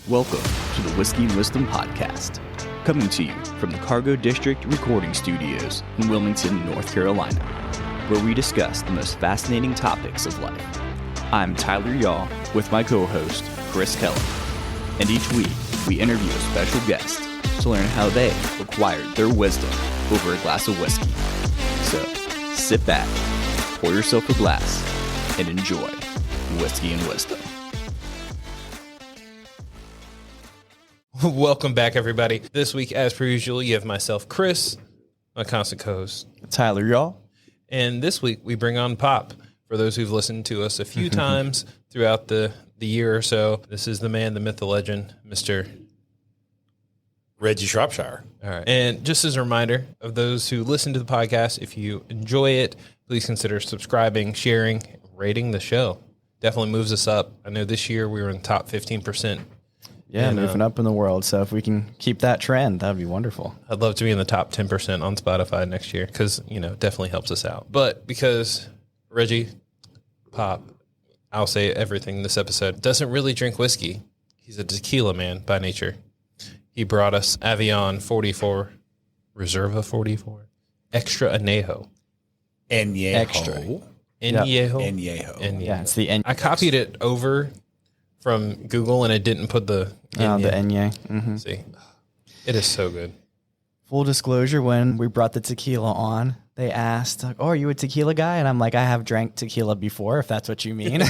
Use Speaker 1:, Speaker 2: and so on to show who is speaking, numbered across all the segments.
Speaker 1: Welcome to the Whiskey and Wisdom Podcast, coming to you from the Cargo District Recording Studios in Wilmington, North Carolina, where we discuss the most fascinating topics of life. I'm Tyler Yaw with my co-host, Chris Kellum, and each week we interview a special guest to learn how they acquired their wisdom over a glass of whiskey. So, sit back, pour yourself a glass, and enjoy Whiskey and Wisdom.
Speaker 2: Welcome back, everybody. This week, as per usual, you have myself, Chris, my constant co-host,
Speaker 1: Tyler Yaw.
Speaker 2: And this week, we bring on Pop. For those who've listened to us a few times throughout the year or so, this is the man, the myth, the legend, Mr.
Speaker 3: Reggie Shropshire.
Speaker 2: All right. And just as a reminder of those who listen to the podcast, if you enjoy it, please consider subscribing, sharing, rating the show. Definitely moves us up. I know this year we were in the top 15%.
Speaker 1: Yeah, moving up in the world. So if we can keep that trend, that would be wonderful.
Speaker 2: I'd love to be in the top 10% on Spotify next year because, it definitely helps us out. But because Reggie, Pop, I'll say everything this episode, doesn't really drink whiskey. He's a tequila man by nature. He brought us Avion 44, Reserva 44, Extra Añejo.
Speaker 3: Añejo.
Speaker 2: Extra. Añejo.
Speaker 3: Añejo.
Speaker 1: Yeah, it's the Añejo.
Speaker 2: I copied it over from Google and it didn't put the
Speaker 1: Añejo. The Añejo. Mm-hmm.
Speaker 2: See, it is so good.
Speaker 1: Full disclosure, when we brought the tequila on, they asked, "Oh, are you a tequila guy?" And I'm like, "I have drank tequila before, if that's what you mean."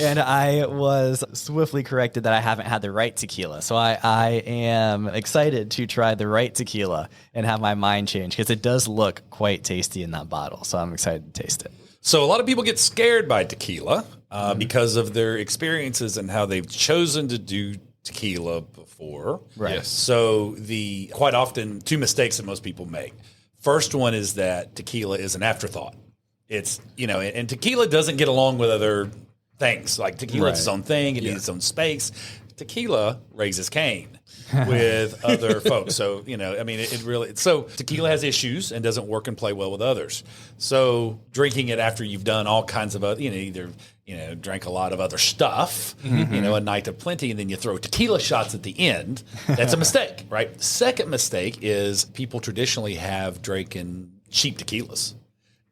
Speaker 1: And I was swiftly corrected that I haven't had the right tequila. So I am excited to try the right tequila and have my mind change because it does look quite tasty in that bottle. So I'm excited to taste it.
Speaker 3: So a lot of people get scared by tequila because of their experiences and how they've chosen to do tequila before.
Speaker 1: Right.
Speaker 2: Yes.
Speaker 3: So quite often two mistakes that most people make. First one is that tequila is an afterthought. It's, and tequila doesn't get along with other things. Like tequila is its own thing. It needs its own space. Tequila raises Cain with other folks. So, it really, so tequila has issues and doesn't work and play well with others. So drinking it after you've done all kinds of other, either drank a lot of other stuff, a night of plenty, and then you throw tequila shots at the end. That's a mistake, right? Second mistake is people traditionally have drinking cheap tequilas.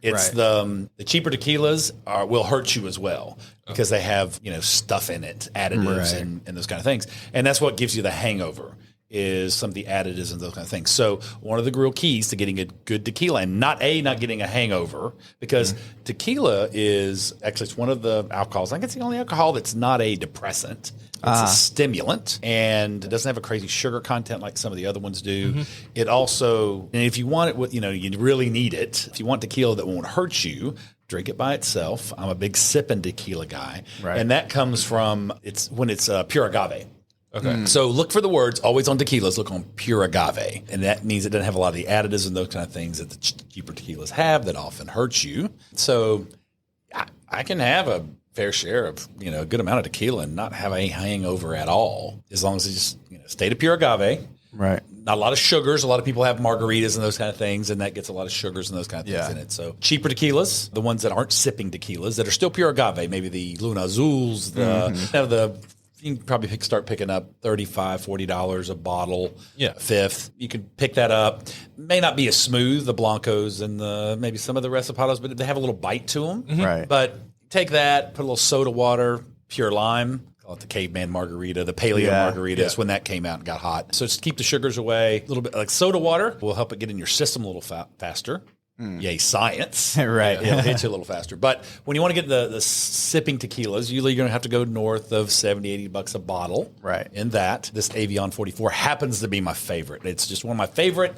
Speaker 3: It's the cheaper tequilas will hurt you as well because they have, stuff in it, additives and those kind of things. And that's what gives you the hangover is some of the additives and those kind of things. So one of the real keys to getting a good tequila and not getting a hangover, because tequila is actually, it's one of the alcohols. I think it's the only alcohol that's not a depressant. It's a stimulant and it doesn't have a crazy sugar content like some of the other ones do. It also, and if you want it with, you really need it. If you want tequila that won't hurt you, drink it by itself. I'm a big sipping tequila guy. Right. And that comes from, when it's pure agave. Okay. So look for the words, always on tequilas, look on pure agave. And that means it doesn't have a lot of the additives and those kind of things that the cheaper tequilas have that often hurt you. So I can have a fair share of, a good amount of tequila and not have a hangover at all, as long as it just, stay to pure agave.
Speaker 1: Right.
Speaker 3: Not a lot of sugars. A lot of people have margaritas and those kind of things, and that gets a lot of sugars and those kind of things in it. So cheaper tequilas, the ones that aren't sipping tequilas, that are still pure agave, maybe the Luna Azuls, you can probably start picking up $35, $40 a bottle. Yeah. Fifth. You can pick that up. May not be as smooth, the Blancos and maybe some of the Recipados, but they have a little bite to them.
Speaker 1: Right.
Speaker 3: But take that, put a little soda water, pure lime, call it the caveman margarita, the paleo margarita. That's when that came out and got hot. So just keep the sugars away. A little bit like soda water will help it get in your system a little faster. Yay, science.
Speaker 1: Right.
Speaker 3: It'll hit you a little faster. But when you want to get the sipping tequilas, usually you're going to have to go north of $70, $80 a bottle.
Speaker 1: Right.
Speaker 3: In that, this Avion 44 happens to be my favorite. It's just one of my favorite.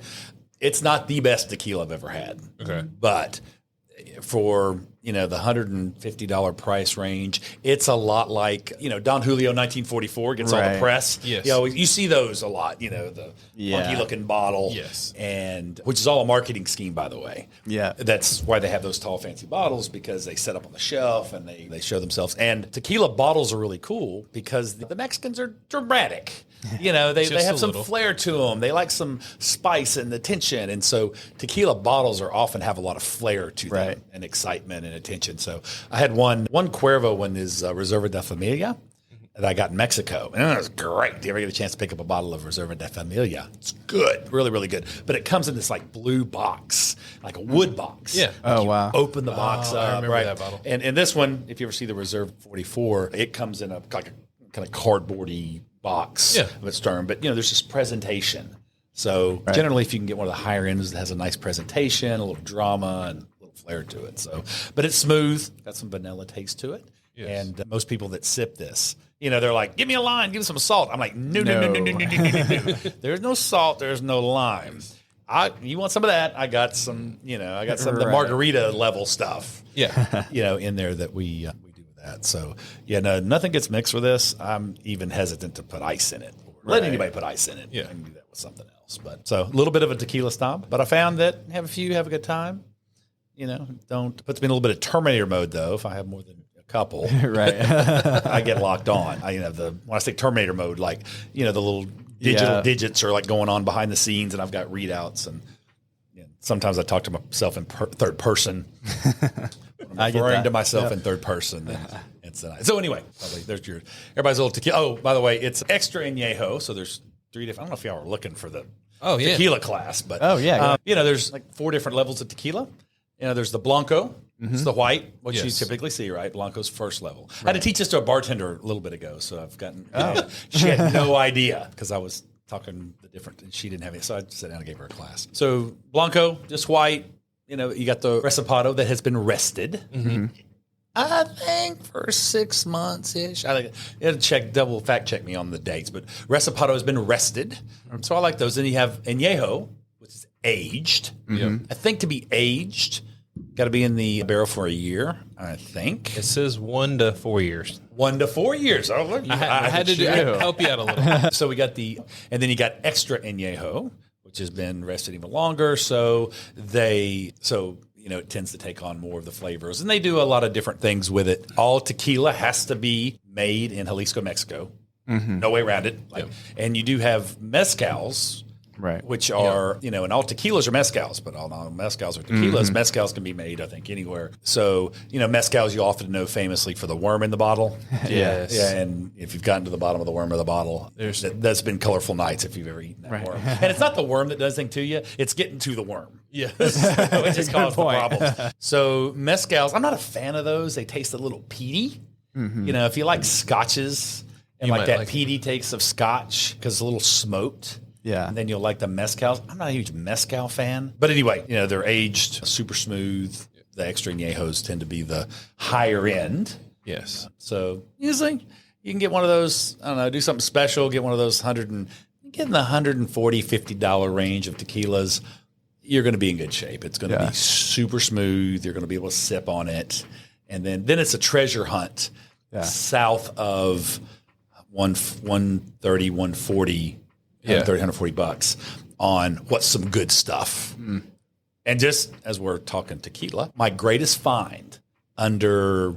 Speaker 3: It's not the best tequila I've ever had. Okay. But for, the $150 price range, it's a lot like, Don Julio 1944 gets all the press.
Speaker 2: Yes.
Speaker 3: You see those a lot, the funky looking bottle.
Speaker 2: Yes.
Speaker 3: And which is all a marketing scheme, by the way.
Speaker 1: Yeah.
Speaker 3: That's why they have those tall, fancy bottles, because they set up on the shelf and they show themselves. And tequila bottles are really cool because the Mexicans are dramatic. They have some flair to them. They like some spice and the tension. And so tequila bottles often have a lot of flair to them and excitement and attention. So I had one Cuervo one is Reserva de Familia. that I got in Mexico. And it was great. Do you ever get a chance to pick up a bottle of Reserva de Familia? It's good. Really, really good. But it comes in this like blue box, like a wood box.
Speaker 2: Yeah.
Speaker 3: Like
Speaker 4: wow.
Speaker 3: Open the box up.
Speaker 2: I remember
Speaker 3: right?
Speaker 2: that bottle.
Speaker 3: And this one, if you ever see the Reserve 44, it comes in like a kind of cardboardy box of its term. But, there's this presentation. So generally, if you can get one of the higher ends that has a nice presentation, a little drama, and a little flair to it. So, but it's smooth, got some vanilla taste to it. Yes. And most people that sip this, they're like, give me a lime, give me some salt. I'm like, no. There's no salt, there's no lime. You want some of that? I got some, I got some of the margarita level stuff.
Speaker 2: Yeah.
Speaker 3: In there that we do with that. So nothing gets mixed with this. I'm even hesitant to put ice in it. Let anybody put ice in it.
Speaker 2: Yeah.
Speaker 3: I can do that with something else. But so a little bit of a tequila stomp. But I found that have a good time. Don't puts me in a little bit of Terminator mode though. If I have more than couple,
Speaker 4: right?
Speaker 3: I get locked on. When I say Terminator mode, like the little digital digits are like going on behind the scenes, and I've got readouts, and sometimes I talk to myself in third person. When I'm referring to myself in third person. Then it's so anyway. There's everybody's little tequila. Oh, by the way, it's extra añejo. So there's 3 different. I don't know if y'all were looking for the tequila class, but there's like 4 different levels of tequila. There's the Blanco. It's the white, what you typically see, right? Blanco's first level. I had to teach this to a bartender a little bit ago, so I've gotten. She had no idea because I was talking the different, and she didn't have any. So I sat down and gave her a class. So Blanco, just white. You got the Resapado that has been rested. Mm-hmm. I think for 6 months ish. I had to double fact check me on the dates, but Resapado has been rested. So I like those. Then you have Añejo, which is aged. Mm-hmm. I think to be aged. Got to be in the barrel for a year, I think.
Speaker 2: It says 1 to 4 years.
Speaker 3: 1 to 4 years. Oh, look,
Speaker 2: I had to help you out a little.
Speaker 3: So we got and then you got extra añejo, which has been rested even longer. So it tends to take on more of the flavors, and they do a lot of different things with it. All tequila has to be made in Jalisco, Mexico. Mm-hmm. No way around it. And you do have mezcals.
Speaker 4: Right.
Speaker 3: Which are, and all tequilas are mezcals, but all non-mezcals are tequilas. Mm-hmm. Mezcals can be made, I think, anywhere. So, mezcals you often know famously for the worm in the bottle.
Speaker 2: Yes.
Speaker 3: Yeah, and if you've gotten to the bottom of the worm of the bottle, that's been colorful nights if you've ever eaten that worm. And it's not the worm that does anything to you, it's getting to the worm.
Speaker 2: Yeah.
Speaker 3: Which just causes the problems. So, mezcals, I'm not a fan of those. They taste a little peaty. Mm-hmm. If you like scotches and that peaty taste of scotch because it's a little smoked.
Speaker 4: Yeah.
Speaker 3: And then you'll like the mezcals. I'm not a huge mezcal fan. But anyway, they're aged super smooth. The extra añejos tend to be the higher end.
Speaker 2: Yes.
Speaker 3: So usually you can get one of those, I don't know, do something special, get one of those get in the $140, $50 range of tequilas. You're going to be in good shape. It's going to be super smooth. You're going to be able to sip on it. And then it's a treasure hunt south of 130, 140 $140 on what's some good stuff. Mm. And just as we're talking tequila, my greatest find under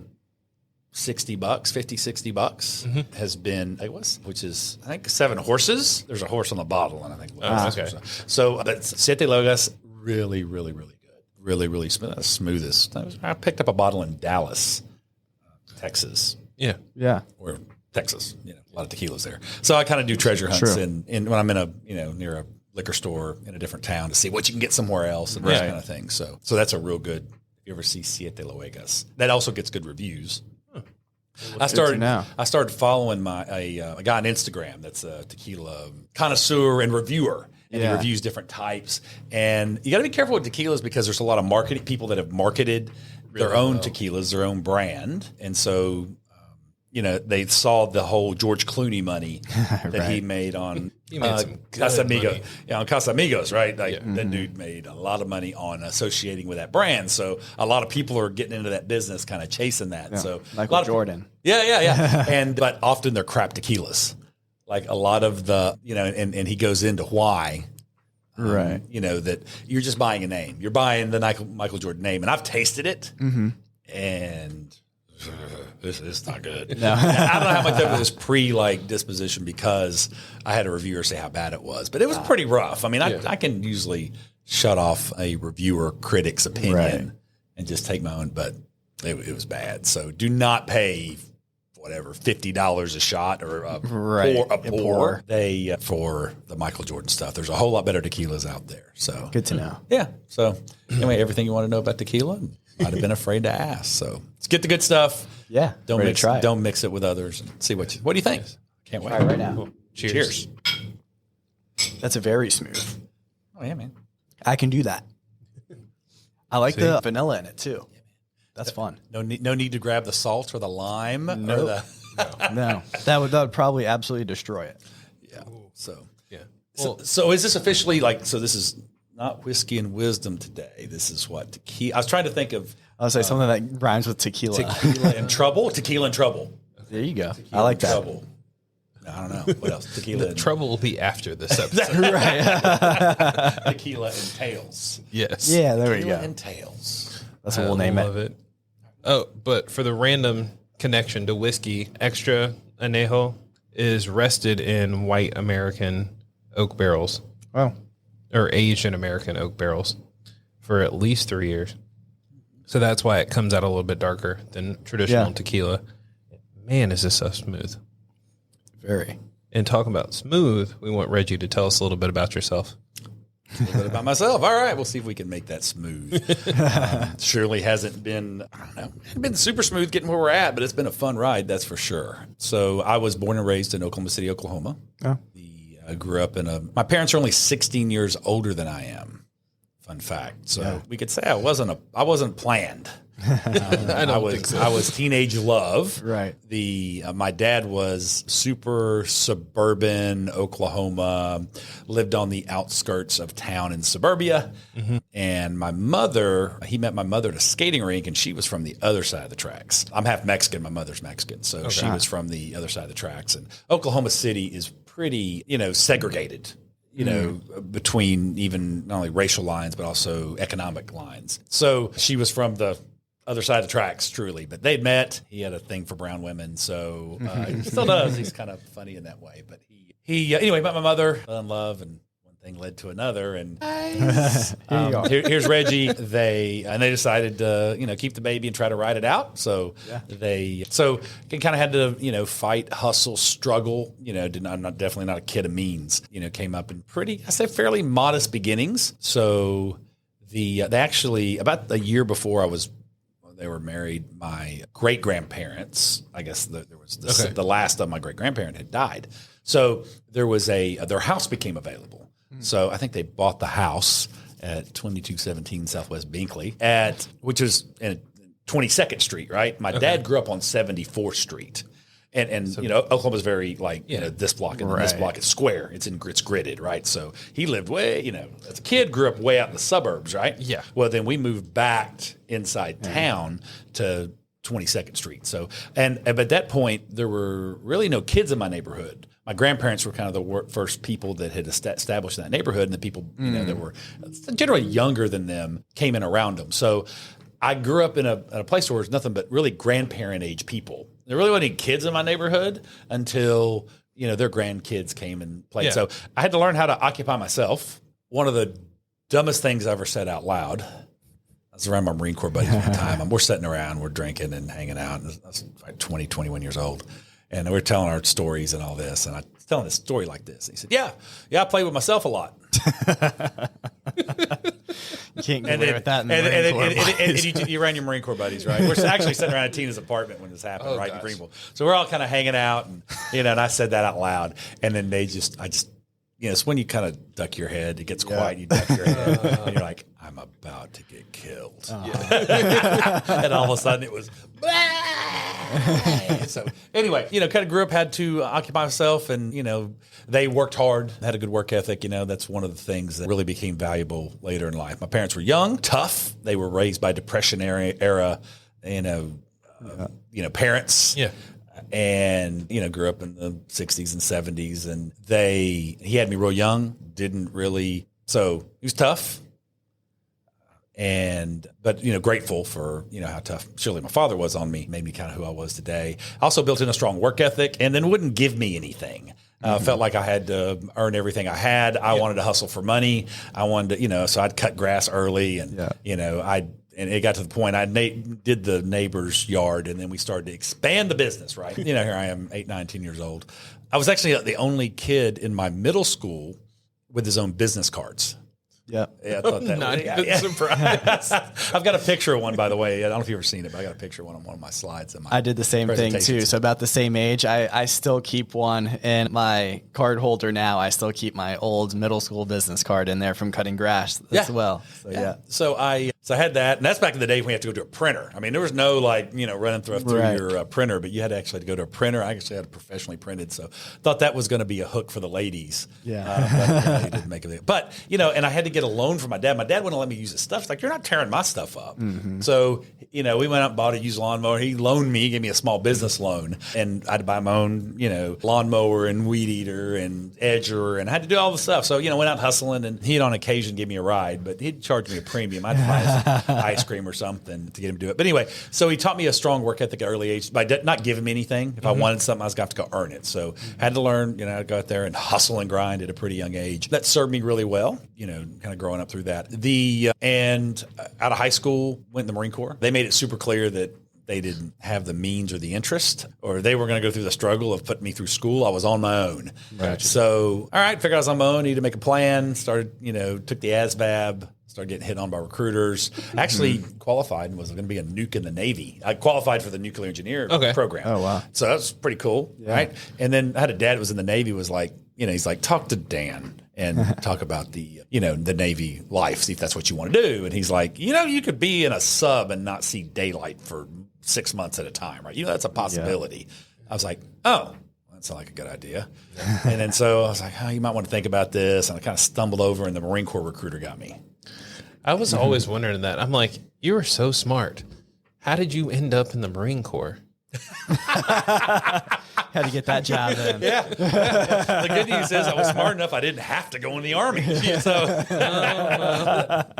Speaker 3: $60, $50, $60 has been, which is, I think, 7 horses. There's a horse on the bottle, and I think,
Speaker 2: okay.
Speaker 3: So that's Siete Logas, really, really, really good. Really, really smoothest. I picked up a bottle in Dallas, Texas.
Speaker 2: Yeah.
Speaker 4: Yeah.
Speaker 3: Or Texas, a lot of tequilas there. So I kind of do treasure hunts and when I'm in near a liquor store in a different town to see what you can get somewhere else and that kind of thing. So that's a real good, if you ever see Siete Loegas. That also gets good reviews. Huh. I started following a guy on Instagram that's a tequila connoisseur and reviewer. And he reviews different types. And you got to be careful with tequilas because there's a lot of people that have marketed their own tequilas, their own brand. And so they saw the whole George Clooney money that he made on Casamigos. Yeah, on Casamigos, right? That dude made a lot of money on associating with that brand. So a lot of people are getting into that business, kind of chasing that. Yeah. So
Speaker 4: Michael Jordan.
Speaker 3: Yeah. But often they're crap tequilas. Like a lot of the, and he goes into why.
Speaker 4: Right.
Speaker 3: That you're just buying a name. You're buying the Michael Jordan name. And I've tasted it. Mm-hmm. And this is not good. No. I don't know how much of it was disposition because I had a reviewer say how bad it was, but it was pretty rough. I mean, I can usually shut off a reviewer critic's opinion and just take my own, but it was bad. So do not pay whatever, $50 a shot or a
Speaker 4: Right.
Speaker 3: pour. They for the Michael Jordan stuff. There's a whole lot better tequilas out there. So
Speaker 4: Good to know.
Speaker 3: yeah. So anyway, everything you want to know about tequila, I'd have been afraid to ask. So let's get the good stuff.
Speaker 4: Yeah.
Speaker 3: Don't
Speaker 4: ready
Speaker 3: mix
Speaker 4: to try it.
Speaker 3: Don't mix it with others and see what do you think? Can't wait.
Speaker 4: All right now.
Speaker 2: Cool. Cheers.
Speaker 3: Cheers.
Speaker 4: That's a very smooth.
Speaker 3: Oh yeah, man.
Speaker 4: I can do that. I like the vanilla in it too. That's fun.
Speaker 3: No need to grab the salt or the lime or
Speaker 4: Nope.
Speaker 3: the
Speaker 4: No, that would probably absolutely destroy it.
Speaker 3: yeah. So
Speaker 2: Yeah.
Speaker 3: so is this officially like? So this is not whiskey and wisdom today. This is what tequila. I was trying to think of
Speaker 4: I'll say something that rhymes with tequila.
Speaker 3: tequila and trouble. Tequila and trouble.
Speaker 4: There you go.
Speaker 3: Tequila
Speaker 4: I like
Speaker 3: and
Speaker 4: that.
Speaker 3: Trouble. I don't know what else. Tequila.
Speaker 2: The
Speaker 3: and,
Speaker 2: trouble will be after this episode.
Speaker 4: Right.
Speaker 3: tequila and tails.
Speaker 2: Yes.
Speaker 4: Yeah, there we
Speaker 3: Tequila
Speaker 4: go.
Speaker 3: and tails.
Speaker 4: That's what we'll name
Speaker 2: love
Speaker 4: it.
Speaker 2: it. Oh, but for the random connection to whiskey, extra añejo is rested in white American oak barrels
Speaker 4: Oh,
Speaker 2: or aged in American oak barrels for at least 3 years. So that's why it comes out a little bit darker than traditional
Speaker 4: Yeah.
Speaker 2: tequila. Man, is this so smooth.
Speaker 4: very.
Speaker 2: And talking about smooth, we want Reggie to tell us a little bit about yourself.
Speaker 3: A little bit about myself. All right, we'll see if we can make that smooth. Surely hasn't been, I don't know, hasn't been super smooth getting where we're at, but it's been a fun ride, that's for sure. So I was born and raised in Oklahoma City, Oklahoma.
Speaker 4: Oh.
Speaker 3: I grew up my parents are only 16 years older than I am. Fun fact. So we could say I wasn't planned. I was teenage love.
Speaker 4: Right.
Speaker 3: My dad was super suburban Oklahoma, lived on the outskirts of town in suburbia.
Speaker 2: Mm-hmm.
Speaker 3: And he met my mother at a skating rink, and she was from the other side of the tracks. I'm half Mexican. My mother's Mexican. So she was from the other side of the tracks. And Oklahoma City is pretty, segregated. Between even not only racial lines, but also economic lines. So she was from the other side of the tracks, truly. But they'd met. He had a thing for brown women. So he still does. He's kind of funny in that way. But he anyway, met my mother, fell in love, and one thing led to another. And here's Reggie. They decided to, keep the baby and try to ride it out. So they kind of had to, fight, hustle, struggle. I'm definitely not a kid of means. Came up in fairly modest beginnings. So they actually about a year before they were married, my great grandparents, I guess there was the last of my great grandparent had died. So there was their house became available. So I think they bought the house at 2217 Southwest Binkley which is in 22nd Street, right? My dad grew up on 74th Street. And Oklahoma's very this block and this block is square. It's gridded, right? So he lived as a kid, grew up way out in the suburbs, right?
Speaker 2: Yeah.
Speaker 3: Well, then we moved back inside town to 22nd Street. So but at that point there were really no kids in my neighborhood. My grandparents were kind of the first people that had established in that neighborhood, and the people that were generally younger than them came in around them. So I grew up in a place where there was nothing but really grandparent age people. There really wasn't any kids in my neighborhood until, their grandkids came and played. Yeah. So I had to learn how to occupy myself. One of the dumbest things I ever said out loud, I was around my Marine Corps buddies one time. We're sitting around, we're drinking and hanging out. And I was like 20, 21 years old. And we were telling our stories and all this. And I was telling this story like this. And he said, yeah, I played with myself a lot.
Speaker 4: You can't get away with that in the Marine Corps.
Speaker 3: And you ran your Marine Corps buddies, right? We're actually sitting around at Tina's apartment when this happened, right in Greenville. So we're all kind of hanging out, and and I said that out loud, and then it's when you kind of duck your head, it gets quiet, you duck your head, and you're like, I'm about to get killed. And all of a sudden it was, so anyway, kind of grew up, had to occupy myself, and, they worked hard, had a good work ethic. That's one of the things that really became valuable later in life. My parents were young, tough. They were raised by Depression era, parents. Yeah. And, grew up in the 60s and 70s, and he had me real young, so he was tough. But grateful for, how tough surely my father was on me, made me kind of who I was today. I also built in a strong work ethic, and then wouldn't give me anything. Felt like I had to earn everything I had. I wanted to hustle for money. I wanted to, so I'd cut grass early, and, And it got to the point I did the neighbor's yard, and then we started to expand the business, right? Here I am, 8, 9, 10 years old. I was actually the only kid in my middle school with his own business cards.
Speaker 4: Yep.
Speaker 3: Yeah, I thought that
Speaker 2: Not
Speaker 3: was
Speaker 2: even surprised.
Speaker 3: I've got a picture of one, by the way. I don't know if you've ever seen it, but I got a picture of one on one of my slides.
Speaker 4: I did the same thing too. So about the same age, I still keep one in my card holder now. I still keep my old middle school business card in there from cutting grass as well. So, yeah.
Speaker 3: So I had that, and that's back in the day when you have to go to a printer. I mean, there was no running through your printer, but you had to actually go to a printer. I actually had it professionally printed, so thought that was going to be a hook for the ladies.
Speaker 4: Yeah.
Speaker 3: But didn't make it. But and I had to get a loan from my dad. My dad wouldn't let me use his stuff. He's like, you're not tearing my stuff up. Mm-hmm. So we went out and bought a used lawnmower. He loaned me, gave me a small business loan, and I had to buy my own lawnmower and weed eater and edger, and I had to do all the stuff. So went out hustling, and he'd on occasion give me a ride, but he'd charge me a premium. I'd buy some ice cream or something to get him to do it. But anyway, so he taught me a strong work ethic at early age by not giving me anything. If I wanted something, I was going to have to go earn it. So had to learn, I'd go out there and hustle and grind at a pretty young age. That served me really well, kind of growing up through that. And out of high school, went in the Marine Corps. They made it super clear that they didn't have the means or the interest, or they were going to go through the struggle of putting me through school. I was on my own. Right. So, all right, figured I was on my own, needed to make a plan, started, took the ASVAB, started getting hit on by recruiters. Actually qualified and was going to be a nuke in the Navy. I qualified for the nuclear engineer program.
Speaker 4: Oh, wow.
Speaker 3: So that was pretty cool, right? And then I had a dad who was in the Navy, was like, he's like, talk to Dan and talk about the Navy life, see if that's what you want to do. And he's like, you could be in a sub and not see daylight for 6 months at a time, right? That's a possibility. I was like, oh, that sounds like a good idea. And then so I was like, oh, you might want to think about this. And I kind of stumbled over, and the Marine Corps recruiter got me.
Speaker 2: I was always wondering that. I'm like, you were so smart. How did you end up in the Marine Corps?
Speaker 4: Had to get that job in.
Speaker 3: Yeah. The good news is I was smart enough I didn't have to go in the Army. So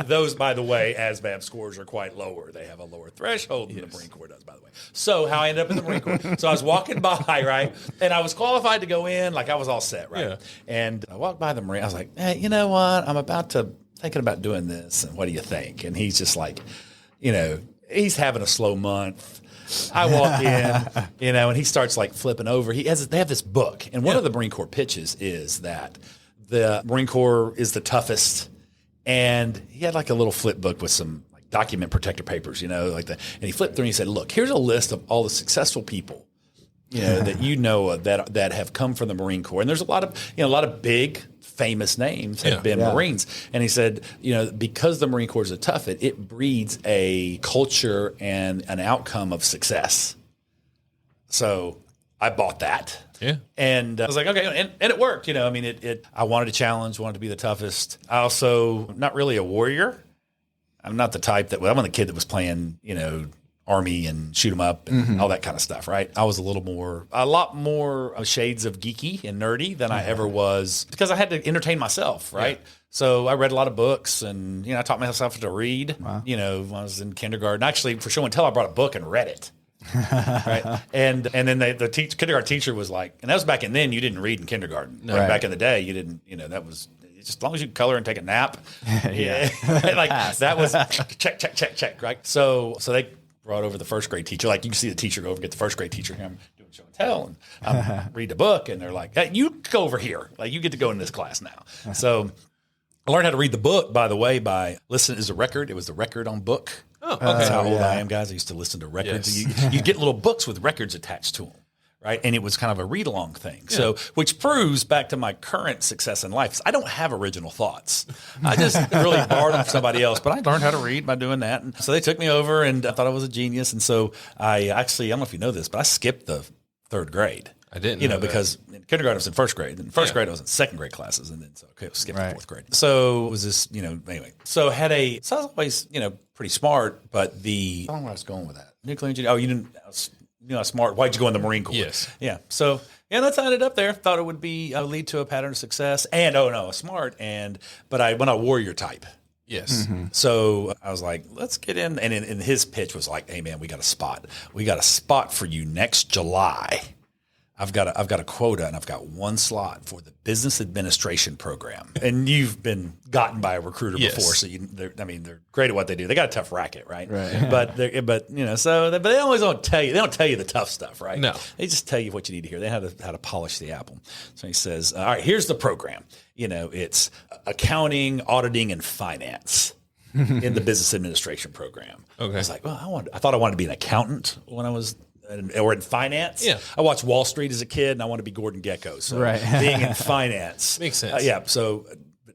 Speaker 3: those, by the way, ASVAB scores are quite lower. They have a lower threshold than the Marine Corps does, by the way. So how I ended up in the Marine Corps. So I was walking by, right, and I was qualified to go in, like I was all set, right? Yeah. And I walked by the Marine. I was like, hey, you know what? I'm thinking about doing this, and what do you think? And he's just like, he's having a slow month. I walk in, and he starts like flipping over. They have this book, and one of the Marine Corps pitches is that the Marine Corps is the toughest, and he had like a little flip book with some like document protector papers, like that. And he flipped through and he said, "Look, here's a list of all the successful people, that that have come from the Marine Corps, and there's a lot of big." Famous names have been Marines. And he said, because the Marine Corps is tough, it breeds a culture and an outcome of success. So I bought that. Yeah. And I was like, okay. And it worked. I wanted a challenge, wanted to be the toughest. I also, not really a warrior. I'm not the type I'm the kid that was playing, Army and shoot 'em up and all that kind of stuff, right? I was a lot more shades of geeky and nerdy than I ever was, because I had to entertain myself, right? Yeah. So I read a lot of books, and I taught myself to read. Wow. When I was in kindergarten. Actually, for show and tell, I brought a book and read it. Right, and then the kindergarten teacher was like, and that was back in then. You didn't read in kindergarten. No. Back in the day, you didn't. That was. Just as long as you could color and take a nap. Like that was check, right? So they brought over the first grade teacher. Like you can see the teacher go over and get the first grade teacher. I'm doing show and tell, and I'm read the book, and they're like, hey, you go over here. Like you get to go in this class now. So I learned how to read the book, by the way, by listen is a record. It was the record on book. Oh, okay. That's how old I am, guys. I used to listen to records. Yes. You get little books with records attached to them. Right. And it was kind of a read along thing. Yeah. So, which proves back to my current success in life. I don't have original thoughts. I just really borrowed them from somebody else, but I learned how to read by doing that. And so they took me over, and I thought I was a genius. And so I don't know if you know this, but I skipped the third grade.
Speaker 2: I didn't know
Speaker 3: because in kindergarten I was in first grade, and firade I was in second grade classes, and then I skipped the fourth grade. So it was this, anyway. So I was always, pretty smart, but I don't know where I was going with that. Nuclear engineering. Oh, you didn't. Smart. Why'd you go in the Marine Corps?
Speaker 2: Yes.
Speaker 3: Yeah. So that's how I ended up there. Thought it would be lead to a pattern of success, and smart, but I went a warrior type.
Speaker 2: Yes. Mm-hmm.
Speaker 3: So I was like, let's get in. And his pitch was like, hey man, we got a spot. We got a spot for you next July. I've got a quota and I've got one slot for the business administration program. And you've been gotten by a recruiter before, so they're great at what they do. They got a tough racket, right? But they always don't tell you. They don't tell you the tough stuff, right?
Speaker 2: No,
Speaker 3: they just tell you what you need to hear. They know how to polish the apple. So he says, all right, here's the program. It's accounting, auditing, and finance in the business administration program. Okay. I was like, well, I thought I wanted to be an accountant when I was. Or in finance. Yeah. I watched Wall Street as a kid, and I want to be Gordon Gekko. So being in finance.
Speaker 2: Makes sense.
Speaker 3: So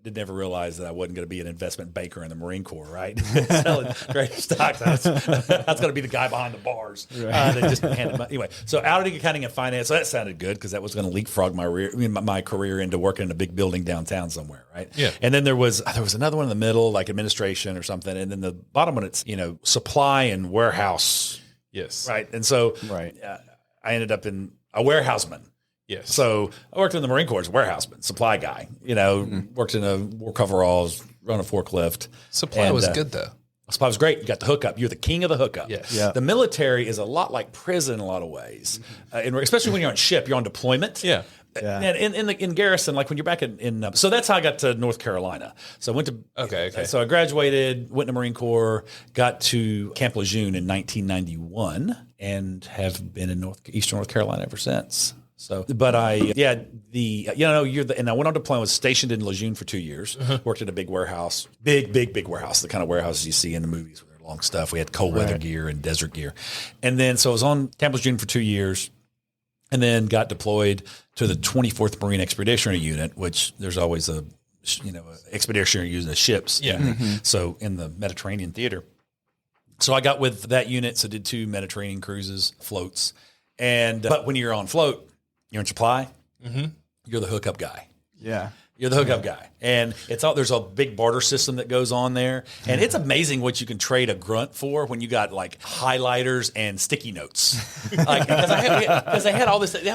Speaker 3: did never realize that I wasn't going to be an investment banker in the Marine Corps, right? Selling great stocks. That's going to be the guy behind the bars. They just handed money. Anyway, so auditing, accounting, and finance. So that sounded good because that was going to leapfrog my career into working in a big building downtown somewhere, right? Yeah. And then there was another one in the middle, like administration or something. And then the bottom one, it's supply and warehouse.
Speaker 2: Yes.
Speaker 3: Right. And so I ended up in a warehouseman.
Speaker 2: Yes.
Speaker 3: So I worked in the Marine Corps as a warehouseman, supply guy, worked in a war coveralls, run a forklift.
Speaker 2: Supply was good though.
Speaker 3: Supply was great. You got the hookup. You're the king of the hookup.
Speaker 2: Yes.
Speaker 3: Yeah. The military is a lot like prison in a lot of ways, and especially when you're on ship, you're on deployment. Yeah. Yeah. And in garrison, like when you're back in so that's how I got to North Carolina. So I went to okay. So I graduated, went to Marine Corps, got to Camp Lejeune in 1991, and have been in Eastern North Carolina ever since. So, but and I went on deployment. Was stationed in Lejeune for 2 years. Worked at a big warehouse, big warehouse, the kind of warehouses you see in the movies with their long stuff. We had cold weather gear and desert gear, and then so I was on Camp Lejeune for 2 years. And then got deployed to the 24th Marine Expeditionary Unit, which there's always expeditionary unit of ships. Yeah. So in the Mediterranean theater. So I got with that unit. So did 2 Mediterranean cruises, floats. But when you're on float, you're in supply. You're the hookup guy. Yeah. You're the hookup guy. And there's a big barter system that goes on there. And it's amazing what you can trade a grunt for when you got like highlighters and sticky notes. Because they have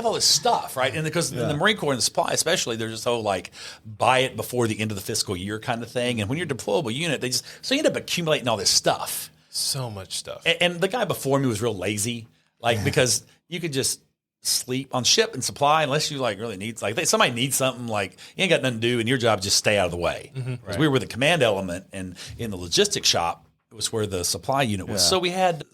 Speaker 3: all this stuff, right? And because in the Marine Corps and the supply especially, there's this whole like buy it before the end of the fiscal year kind of thing. And when you're a deployable unit, so you end up accumulating all this stuff.
Speaker 2: So much stuff.
Speaker 3: And the guy before me was real lazy, because you could just sleep on ship and supply unless you really need somebody needs something, you ain't got nothing to do and your job just stay out of the way. Because we were the command element, and in the logistics shop it was where the supply unit was. So you had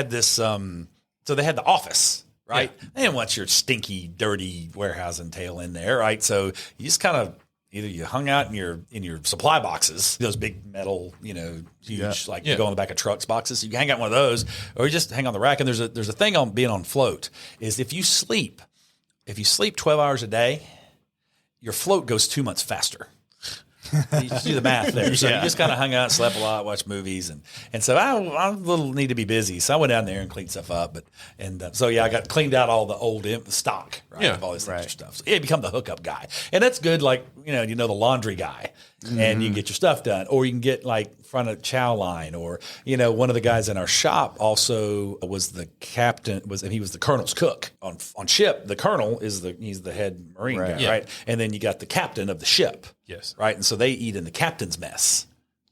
Speaker 3: this so they had the office, right? They didn't want your stinky, dirty warehousing tail in there, right? So you just kind of either you hung out in your supply boxes, those big metal, huge, you go in the back of trucks boxes. You can hang out in one of those, or you just hang on the rack. And there's a thing on being on float is if you sleep 12 hours a day, your float goes 2 months faster. You just do the math there. So you just kind of hung out, slept a lot, watched movies, and so I need to be busy. So I went down there and cleaned stuff up. I got cleaned out all the old stock, right, of all this extra stuff. So become the hookup guy, and that's good. The laundry guy, and you can get your stuff done, or you can get front of chow line, or one of the guys in our shop also was the captain. He was the colonel's cook on ship. The colonel he's the head Marine guy, right? And then you got the captain of the ship. Yes. Right. And so they eat in the captain's mess.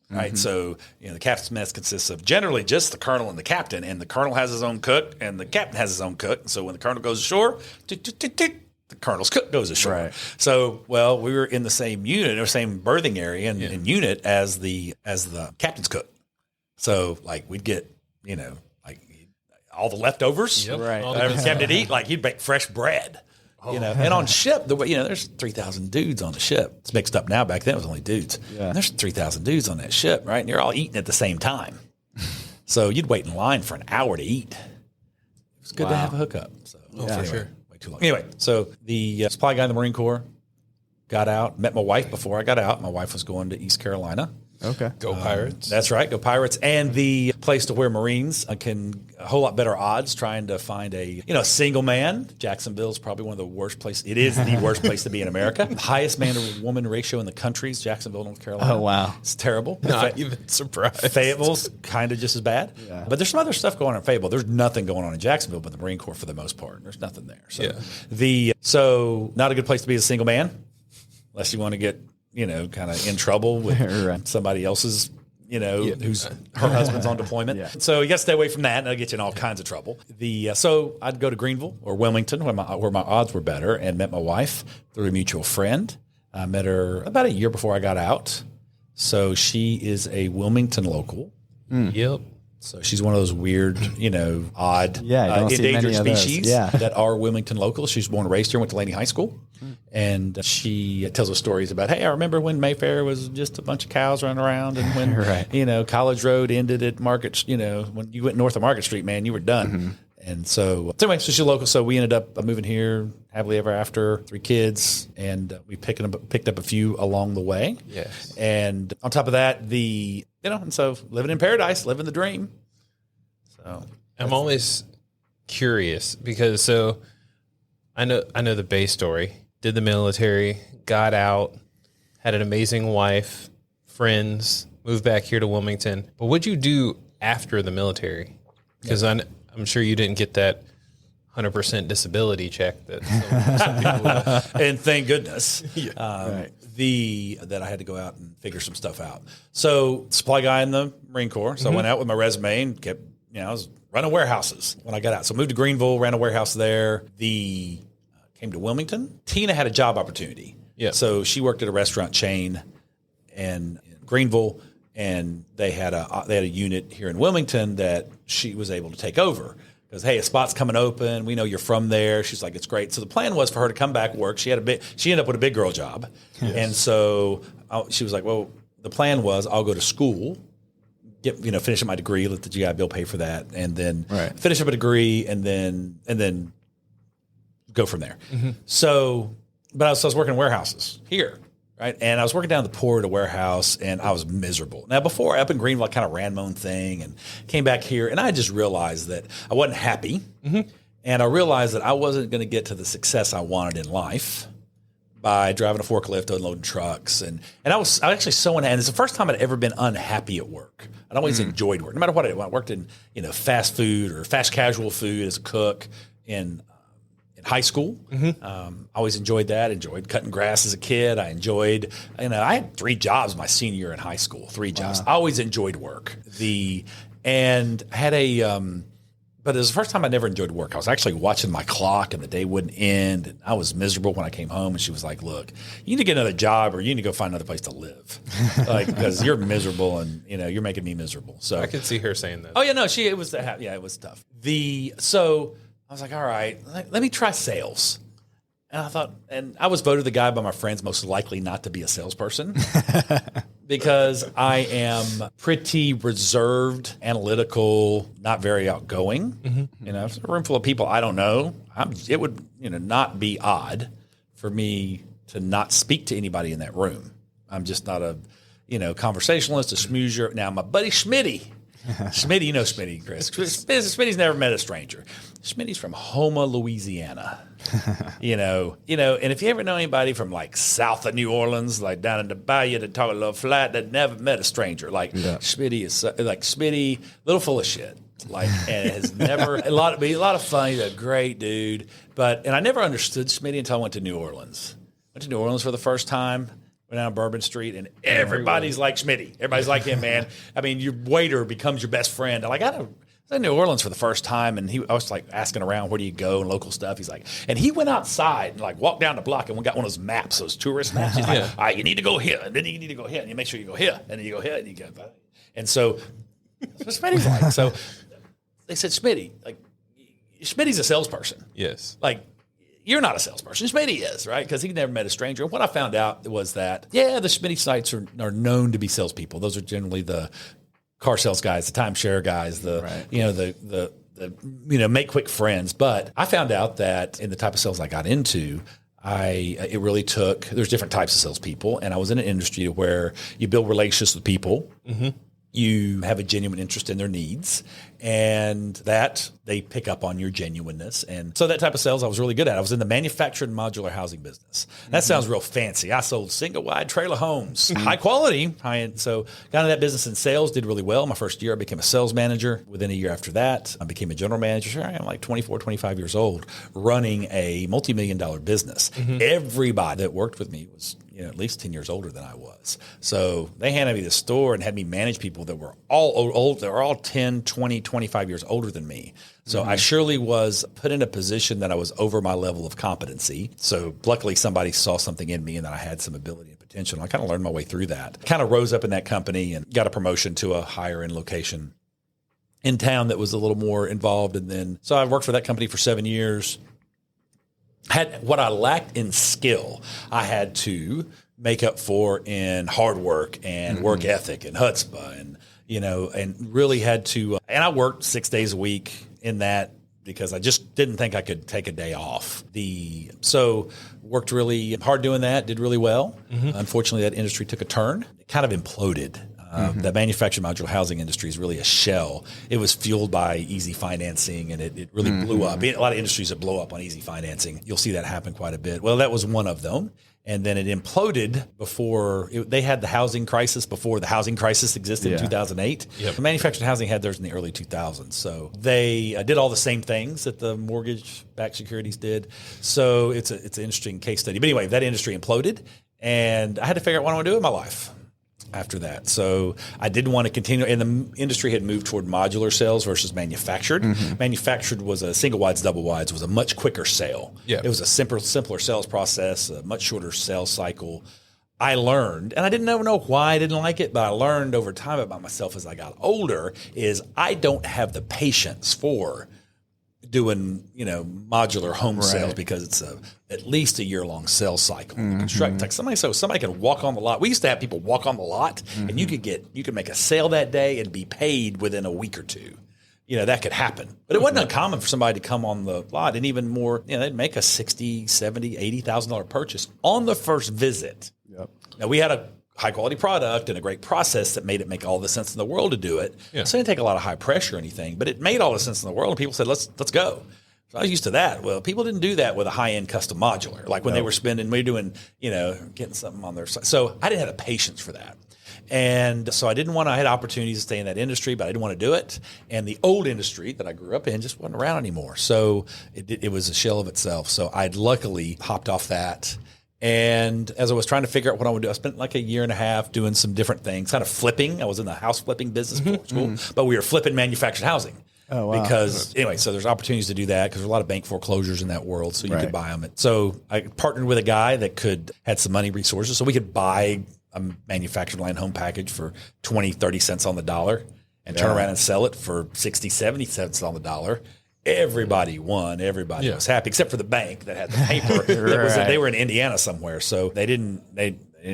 Speaker 3: Right. So, the captain's mess consists of generally just the colonel and the captain, and the colonel has his own cook and the captain has his own cook. And so when the colonel goes ashore, the colonel's cook goes ashore. Right. So, we were in the same unit or same berthing area and unit as the captain's cook. So we'd get, all the leftovers. Yep. Right. Whatever the captain would eat, he'd bake fresh bread. And on ship, there's 3,000 dudes on the ship. It's mixed up now. Back then, it was only dudes. Yeah. And there's 3,000 dudes on that ship, right? And you're all eating at the same time. So you'd wait in line for an hour to eat. It was good to have a hookup. So, for sure. Way too long. Anyway, so the supply guy in the Marine Corps got out, met my wife before I got out. My wife was going to East Carolina. Okay. Go Pirates. That's right. Go Pirates. And the place to where Marines can a whole lot better odds trying to find a single man. Jacksonville is probably one of the worst places. It is the worst place to be in America. The highest man to woman ratio in the country is Jacksonville, North Carolina. Oh, wow. It's terrible.
Speaker 2: Not even surprised.
Speaker 3: Fayetteville's kind of just as bad. Yeah. But there's some other stuff going on in Fayetteville. There's nothing going on in Jacksonville but the Marine Corps for the most part. There's nothing there. So so not a good place to be as a single man unless you want to get kind of in trouble with somebody else's, who's her husband's on deployment. Yeah. So you got to stay away from that, and it'll get you in all kinds of trouble. So I'd go to Greenville or Wilmington, where my odds were better, and met my wife through a mutual friend. I met her about a year before I got out. So she is a Wilmington local.
Speaker 2: Yep.
Speaker 3: So she's one of those weird, odd, endangered species that are Wilmington locals. She's born and raised here, went to Laney High School. And she tells us stories about, hey, I remember when Mayfair was just a bunch of cows running around, and when, College Road ended at Market, when you went north of Market Street, man, you were done. Mm-hmm. And so she's local. So we ended up moving here happily ever after, 3 kids, and we picked up a few along the way.
Speaker 2: Yes.
Speaker 3: And on top of that, and so living in paradise, living the dream. So
Speaker 2: I'm always curious because I know the base story. Did the military, got out, had an amazing wife, friends, moved back here to Wilmington. But what'd you do after the military? Because I'm sure you didn't get that 100% disability check that some people will.
Speaker 3: And thank goodness that I had to go out and figure some stuff out. So supply guy in the Marine Corps. So I went out with my resume and kept, I was running warehouses when I got out. So moved to Greenville, ran a warehouse there. Came to Wilmington. Tina had a job opportunity.
Speaker 2: Yeah.
Speaker 3: So she worked at a restaurant chain in Greenville, and they had a unit here in Wilmington that she was able to take over. Because, hey, a spot's coming open. We know you're from there. She's like, it's great. So the plan was for her to come back, work. She ended up with a big girl job. Yes. And so she was like, well, the plan was I'll go to school, finish up my degree, let the GI Bill pay for that, and then finish up a degree, and then go from there. Mm-hmm. So, but I was working in warehouses here. Right. And I was working down the port at a warehouse, and I was miserable. Now, before, up in Greenville, I kind of ran my own thing and came back here, and I just realized that I wasn't happy. Mm-hmm. And I realized that I wasn't going to get to the success I wanted in life by driving a forklift, unloading trucks. And I was actually so unhappy. And it's the first time I'd ever been unhappy at work. I'd always enjoyed work, no matter what I did. I worked in, fast food or fast casual food as a cook in high school. Mm-hmm. I always enjoyed that. Enjoyed cutting grass as a kid. I enjoyed, I had 3 jobs my senior year in high school. 3 jobs. I always enjoyed work. But it was the first time I never enjoyed work. I was actually watching my clock, and the day wouldn't end, and I was miserable when I came home. And she was like, "Look, you need to get another job, or you need to go find another place to live, because you're miserable, and you're making me miserable." So
Speaker 2: I could see her saying that.
Speaker 3: Oh yeah, no, it was tough. So I was like, all right, let me try sales. And I thought, and I was voted the guy by my friends most likely not to be a salesperson because I am pretty reserved, analytical, not very outgoing. Mm-hmm. It's a room full of people I don't know. It would, not be odd for me to not speak to anybody in that room. I'm just not a, conversationalist, a schmoozer. Now, my buddy Schmitty, Schmitty, Chris. Schmitty's never met a stranger. Schmitty's from Houma, Louisiana. And if you ever know anybody from like south of New Orleans, like down in the bayou that talk a little flat, that never met a stranger, Schmitty is Schmitty, little full of shit. And has never a lot of fun. He's a great dude, and I never understood Schmitty until I went to New Orleans. Went to New Orleans for the first time. Went down Bourbon Street, and everybody's like Schmitty. Everybody's like him, man. I mean, your waiter becomes your best friend. I was in New Orleans for the first time, and I was like asking around, where do you go, and local stuff. He's like, and he went outside and walked down the block, and we got one of those maps, those tourist maps. He's like, all right, you need to go here, and then you need to go here, and you make sure you go here, and then you go here, and you go. And so that's what Schmitty's like. So they said, Schmitty's a salesperson.
Speaker 2: Yes.
Speaker 3: You're not a salesperson. Schmitty is, right? Because he never met a stranger. And what I found out was that, the Schmitty sites are known to be salespeople. Those are generally the car sales guys, the timeshare guys, the make quick friends. But I found out that in the type of sales I got into, it really took, there's different types of salespeople. And I was in an industry where you build relationships with people. Mm-hmm. You have a genuine interest in their needs, and that they pick up on your genuineness. And so that type of sales I was really good at. I was in the manufactured modular housing business. That sounds real fancy. I sold single wide trailer homes, high quality, high end. So got into that business in sales, did really well. My first year, I became a sales manager. Within a year after that, I became a general manager. Sure, I am 24, 25 years old, running a multi-million-dollar business. Mm-hmm. Everybody that worked with me was at least 10 years older than I was. So they handed me the store and had me manage people that were all old. They were all 10, 20, 25 years older than me. So I surely was put in a position that I was over my level of competency. So luckily somebody saw something in me and that I had some ability and potential. I kind of learned my way through that. Kind of rose up in that company and got a promotion to a higher end location in town that was a little more involved. And then, so I worked for that company for 7 years. Had what I lacked in skill, I had to make up for in hard work and work ethic and chutzpah and, and really had to, and I worked 6 days a week in that because I just didn't think I could take a day off. So worked really hard doing that, did really well. Unfortunately, that industry took a turn. It kind of imploded. The manufactured modular housing industry is really a shell. It was fueled by easy financing, and it really blew up. A lot of industries that blow up on easy financing. You'll see that happen quite a bit. Well, that was one of them. And then it imploded they had the housing crisis before the housing crisis existed in 2008. Yep. The manufactured housing had theirs in the early 2000s. So they did all the same things that the mortgage-backed securities did. So it's an interesting case study. But anyway, that industry imploded, and I had to figure out what I want to do in my life after that. So I didn't want to continue, and the industry had moved toward modular sales versus manufactured. Manufactured was a single wides, double wides, was a much quicker sale. It was a simpler sales process, a much shorter sales cycle. I learned, and I didn't know why I didn't like it, but I learned over time about myself as I got older is I don't have the patience for doing, modular home sales because it's at least a year-long sales cycle. Construct, like somebody can walk on the lot. We used to have people walk on the lot, and you could make a sale that day and be paid within a week or two. That could happen. But it wasn't uncommon for somebody to come on the lot and even more, they'd make a $60,000, $70,000, $80,000 purchase on the first visit. Now, we had a high-quality product and a great process that made it make all the sense in the world to do it. So it didn't take a lot of high pressure or anything, but it made all the sense in the world, and people said, let's go. So I was used to that. Well, people didn't do that with a high-end custom modular, like when they were doing, getting something on their side. So I didn't have the patience for that. And so I had opportunities to stay in that industry, but I didn't want to do it. And the old industry that I grew up in just wasn't around anymore. So it was a shell of itself. So I'd luckily hopped off that. And as I was trying to figure out what I would do, I spent like a year and a half doing some different things, kind of flipping. I was in the house flipping business before school, but we were flipping manufactured housing. Oh, wow. Because anyway, so there's opportunities to do that because there's a lot of bank foreclosures in that world, so you could buy them. So I partnered with a guy that had some money resources, so we could buy a manufactured land home package for 20, 30 cents on the dollar and turn around and sell it for 60, 70 cents on the dollar. Everybody won. Everybody was happy, except for the bank that had the paper. They were in Indiana somewhere, so they didn't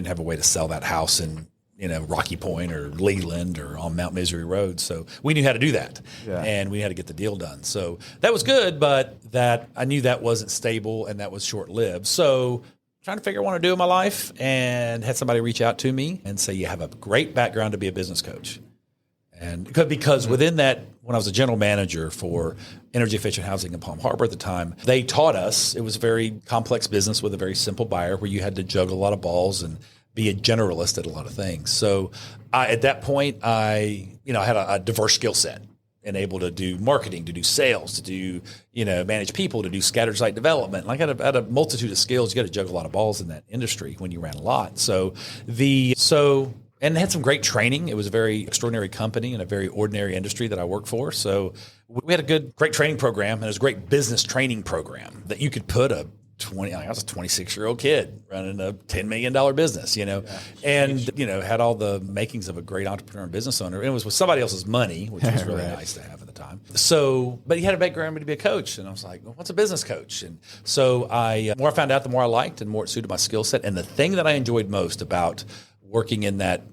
Speaker 3: have a way to sell that house in Rocky Point or Leland or on Mount Misery Road. So we knew how to do that, and we had to get the deal done. So that was good, but I knew that wasn't stable and that was short lived. So trying to figure out what I want to do in my life, and had somebody reach out to me and say, "You have a great background to be a business coach." And because within that, when I was a general manager for energy efficient housing in Palm Harbor at the time, they taught us it was a very complex business with a very simple buyer where you had to juggle a lot of balls and be a generalist at a lot of things. So at that point, I had a diverse skill set and able to do marketing, to do sales, to do, manage people, to do scattered site development. Like I had a multitude of skills. You got to juggle a lot of balls in that industry when you ran a lot. And had some great training. It was a very extraordinary company and a very ordinary industry that I worked for. So we had a great training program, and it was a great business training program that you could put I was a 26-year-old kid running a $10 million business, and, had all the makings of a great entrepreneur and business owner. And it was with somebody else's money, which was really nice to have at the time. So, but he had a background to be a coach. And I was like, well, what's a business coach? And so the more I found out, the more I liked and more it suited my skill set. And the thing that I enjoyed most about working in that,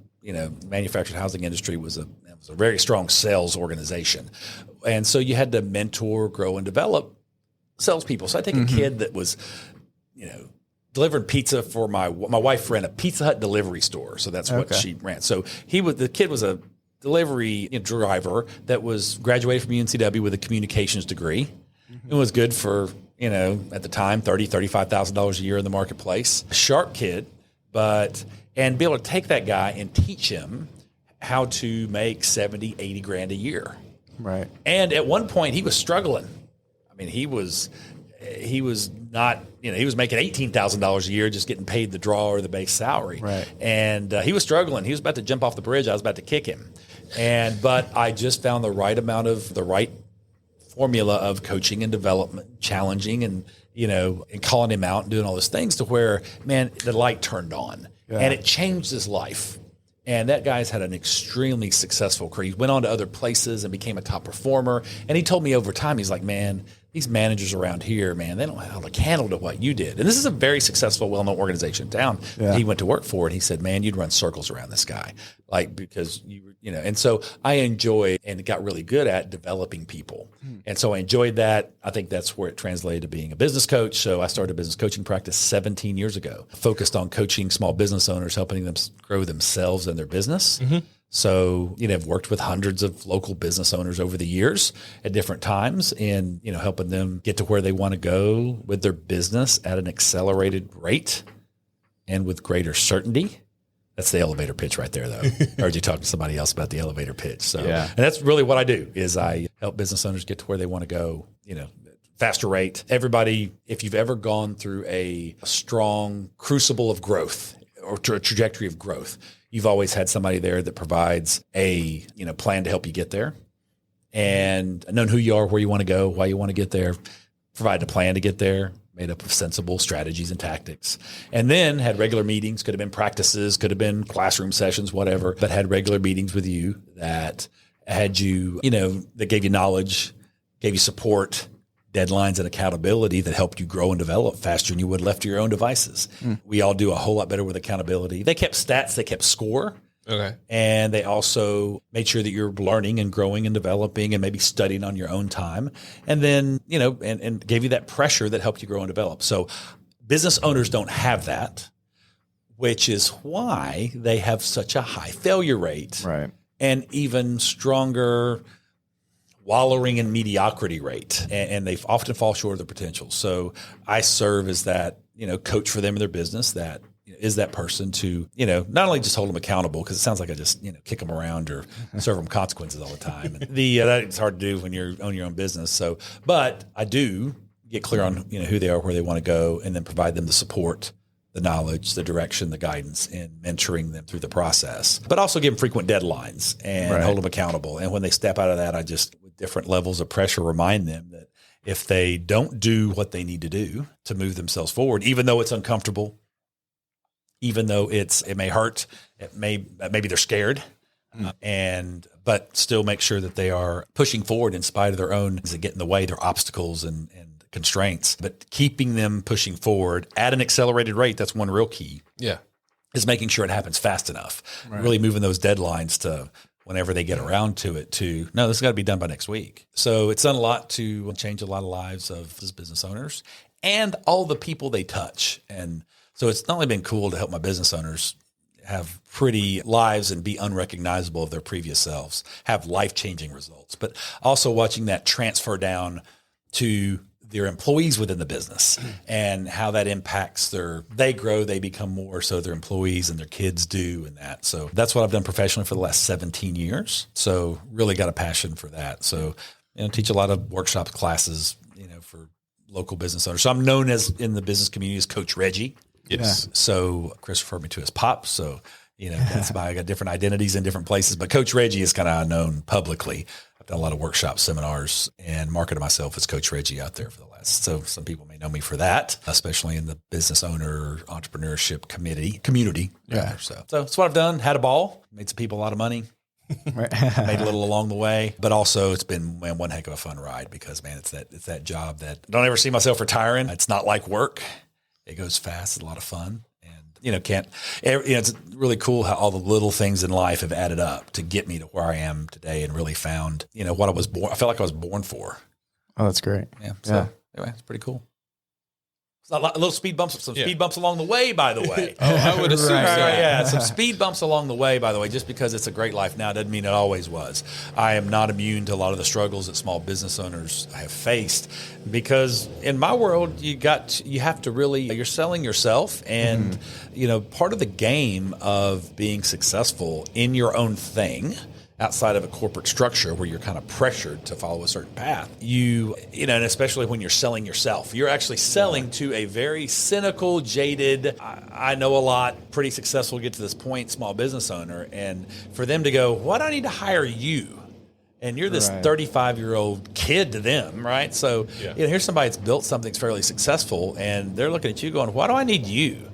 Speaker 3: manufactured housing industry was a very strong sales organization. And so you had to mentor, grow, and develop salespeople. So I take a kid that was, delivering pizza for my wife ran a Pizza Hut delivery store. So that's what she ran. So the kid was a delivery driver that was graduated from UNCW with a communications degree. It was good for, at the time, $35,000 a year in the marketplace. A sharp kid, and be able to take that guy and teach him how to make 70, 80 grand a year. Right. And at one point he was struggling. I mean, he he was not, he was making $18,000 a year just getting paid the draw or the base salary.
Speaker 4: Right.
Speaker 3: And he was struggling. He was about to jump off the bridge. I was about to kick him. But I just found the right formula of coaching and development, challenging and calling him out and doing all those things to where, man, the light turned on and it changed his life. And that guy's had an extremely successful career. He went on to other places and became a top performer. And he told me over time, he's like, man, these managers around here, man, they don't have a candle to what you did. And this is a very successful, well-known organization in town that he went to work for. And he said, man, you'd run circles around this guy. Because and so I enjoy and got really good at developing people. And so I enjoyed that. I think that's where it translated to being a business coach. So I started a business coaching practice 17 years ago, focused on coaching small business owners, helping them grow themselves and their business. So, I've worked with hundreds of local business owners over the years at different times and, helping them get to where they want to go with their business at an accelerated rate and with greater certainty. That's the elevator pitch right there, though. I heard you talk to somebody else about the elevator pitch. So, and that's really what I do is I help business owners get to where they want to go, faster rate. Everybody, if you've ever gone through a strong crucible of growth or a trajectory of growth, you've always had somebody there that provides a, plan to help you get there and known who you are, where you want to go, why you want to get there, provide a plan to get there, made up of sensible strategies and tactics, and then had regular meetings, could have been practices, could have been classroom sessions, whatever, but had regular meetings with you that had you, that gave you knowledge, gave you support, deadlines and accountability that helped you grow and develop faster than you would left to your own devices. We all do a whole lot better with accountability. They kept stats, they kept score.
Speaker 2: Okay.
Speaker 3: And they also made sure that you're learning and growing and developing and maybe studying on your own time. And then, and gave you that pressure that helped you grow and develop. So business owners don't have that, which is why they have such a high failure rate.
Speaker 4: Right.
Speaker 3: And even stronger wallowing in mediocrity rate. And they often fall short of their potential. So I serve as that, coach for them in their business that is that person to, not only just hold them accountable, because it sounds like I just, kick them around or serve them consequences all the time. And that's hard to do when you're on your own business. So, but I do get clear on, who they are, where they want to go, and then provide them the support, the knowledge, the direction, the guidance, and mentoring them through the process. But also give them frequent deadlines and hold them accountable. And when they step out of that, I just, with different levels of pressure, remind them that if they don't do what they need to do to move themselves forward, even though it's uncomfortable, even though it may hurt, maybe they're scared, but still make sure that they are pushing forward in spite of their own that get in the way, their obstacles and constraints, but keeping them pushing forward at an accelerated rate. That's one real key.
Speaker 2: Yeah.
Speaker 3: Is making sure it happens fast enough, really moving those deadlines to whenever they get around to it no, this has got to be done by next week. So it's done a lot to change a lot of lives of these business owners and all the people they touch. And so it's not only been cool to help my business owners have pretty lives and be unrecognizable of their previous selves, have life-changing results, but also watching that transfer down to their employees within the business and how that impacts they grow, they become more, so their employees and their kids do and that. So that's what I've done professionally for the last 17 years. So really got a passion for that. So, teach a lot of workshops, classes, for local business owners. So I'm known as in the business community as Coach Reggie.
Speaker 2: Yes.
Speaker 3: So Chris referred me to as Pop. So, that's why I got different identities in different places, but Coach Reggie is kind of known publicly. I've done a lot of workshops, seminars, and marketed myself as Coach Reggie out there for the last. So some people may know me for that, especially in the business owner entrepreneurship community.
Speaker 4: Yeah.
Speaker 3: So that's what I've done. Had a ball, made some people a lot of money, made a little along the way, but also it's been one heck of a fun ride because it's that job that I don't ever see myself retiring. It's not like work. It goes fast. It's a lot of fun. It's really cool how all the little things in life have added up to get me to where I am today and really found, what I felt like I was born for.
Speaker 4: Oh, that's great.
Speaker 3: Yeah. So anyway, it's pretty cool. It's a little speed bumps, speed bumps along the way, by the way.
Speaker 2: Oh, I would assume so.
Speaker 3: Yeah, some speed bumps along the way, by the way. Just because it's a great life now doesn't mean it always was. I am not immune to a lot of the struggles that small business owners have faced because in my world, you have to really, you're selling yourself and, part of the game of being successful in your own thing outside of a corporate structure where you're kind of pressured to follow a certain path. You know, and especially when you're selling yourself, you're actually selling to a very cynical, jaded, I know a lot, pretty successful, get to this point, small business owner. And for them to go, why do I need to hire you? And you're this 35-year-old kid to them, right? So you know, here's somebody that's built something that's fairly successful, and they're looking at you going, why do I need you?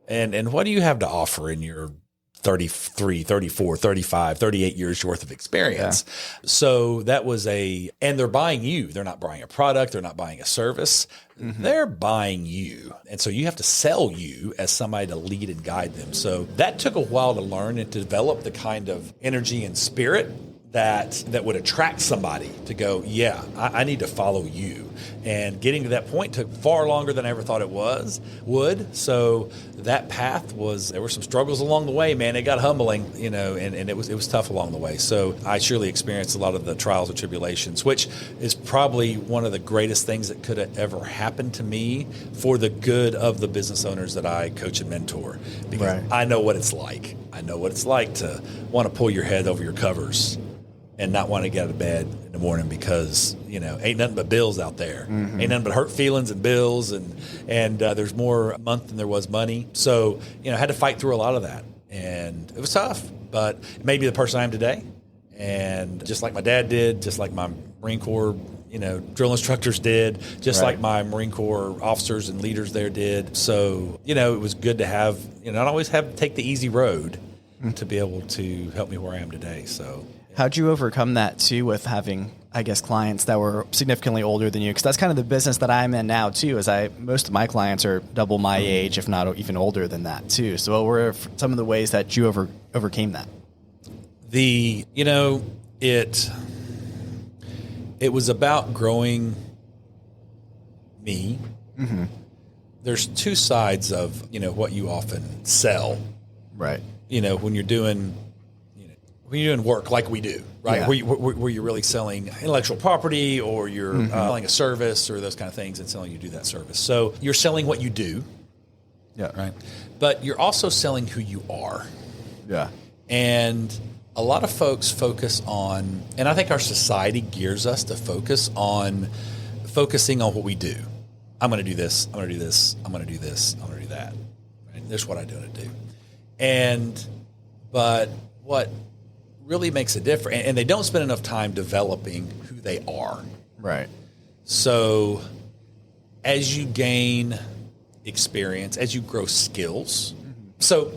Speaker 3: And what do you have to offer in your 33, 34, 35, 38 years worth of experience? So that was and they're buying you. They're not buying a product. They're not buying a service. They're buying you. And so you have to sell you as somebody to lead and guide them. So that took a while to learn and to develop the kind of energy and spirit that would attract somebody to go, yeah, I need to follow you. And getting to that point took far longer than I ever thought it would. So that path there were some struggles along the way, man. It got humbling, you know, and it was tough along the way. So I surely experienced a lot of the trials and tribulations, which is probably one of the greatest things that could have ever happened to me for the good of the business owners that I coach and mentor. Because I know what it's like. I know what it's like to want to pull your head over your covers and not want to get out of bed in the morning because, you know, ain't nothing but bills out there. Ain't nothing but hurt feelings and bills, and there's more a month than there was money. So, you know, I had to fight through a lot of that. And it was tough, but it made me the person I am today. And just like my dad did, just like my Marine Corps, you know, drill instructors did, just like my Marine Corps officers and leaders there did. So, you know, it was good to have, you know, not always have to take the easy road to be able to help me where I am today. So.
Speaker 4: How'd you overcome that too with having, I guess, clients that were significantly older than you? Because that's kind of the business that I'm in now too, most of my clients are double my age, if not even older than that too. So what were some of the ways that you overcame that?
Speaker 3: You know, it was about growing me. There's two sides of, you know, what you often sell. Right. You know, when you're doing work like we do, right? Where you're really selling intellectual property, or you're selling a service or those kind of things, and selling you do that service. So you're selling what you do, right? But you're also selling who you are. Yeah. And a lot of folks focus on, and I think our society gears us to focusing on what we do. I'm going to do this. I'm going to do this. I'm going to do this. I'm going to do that. Right? This is what I do and do. But what really makes a difference, and they don't spend enough time developing who they are. Right. So as you gain experience, as you grow skills, so,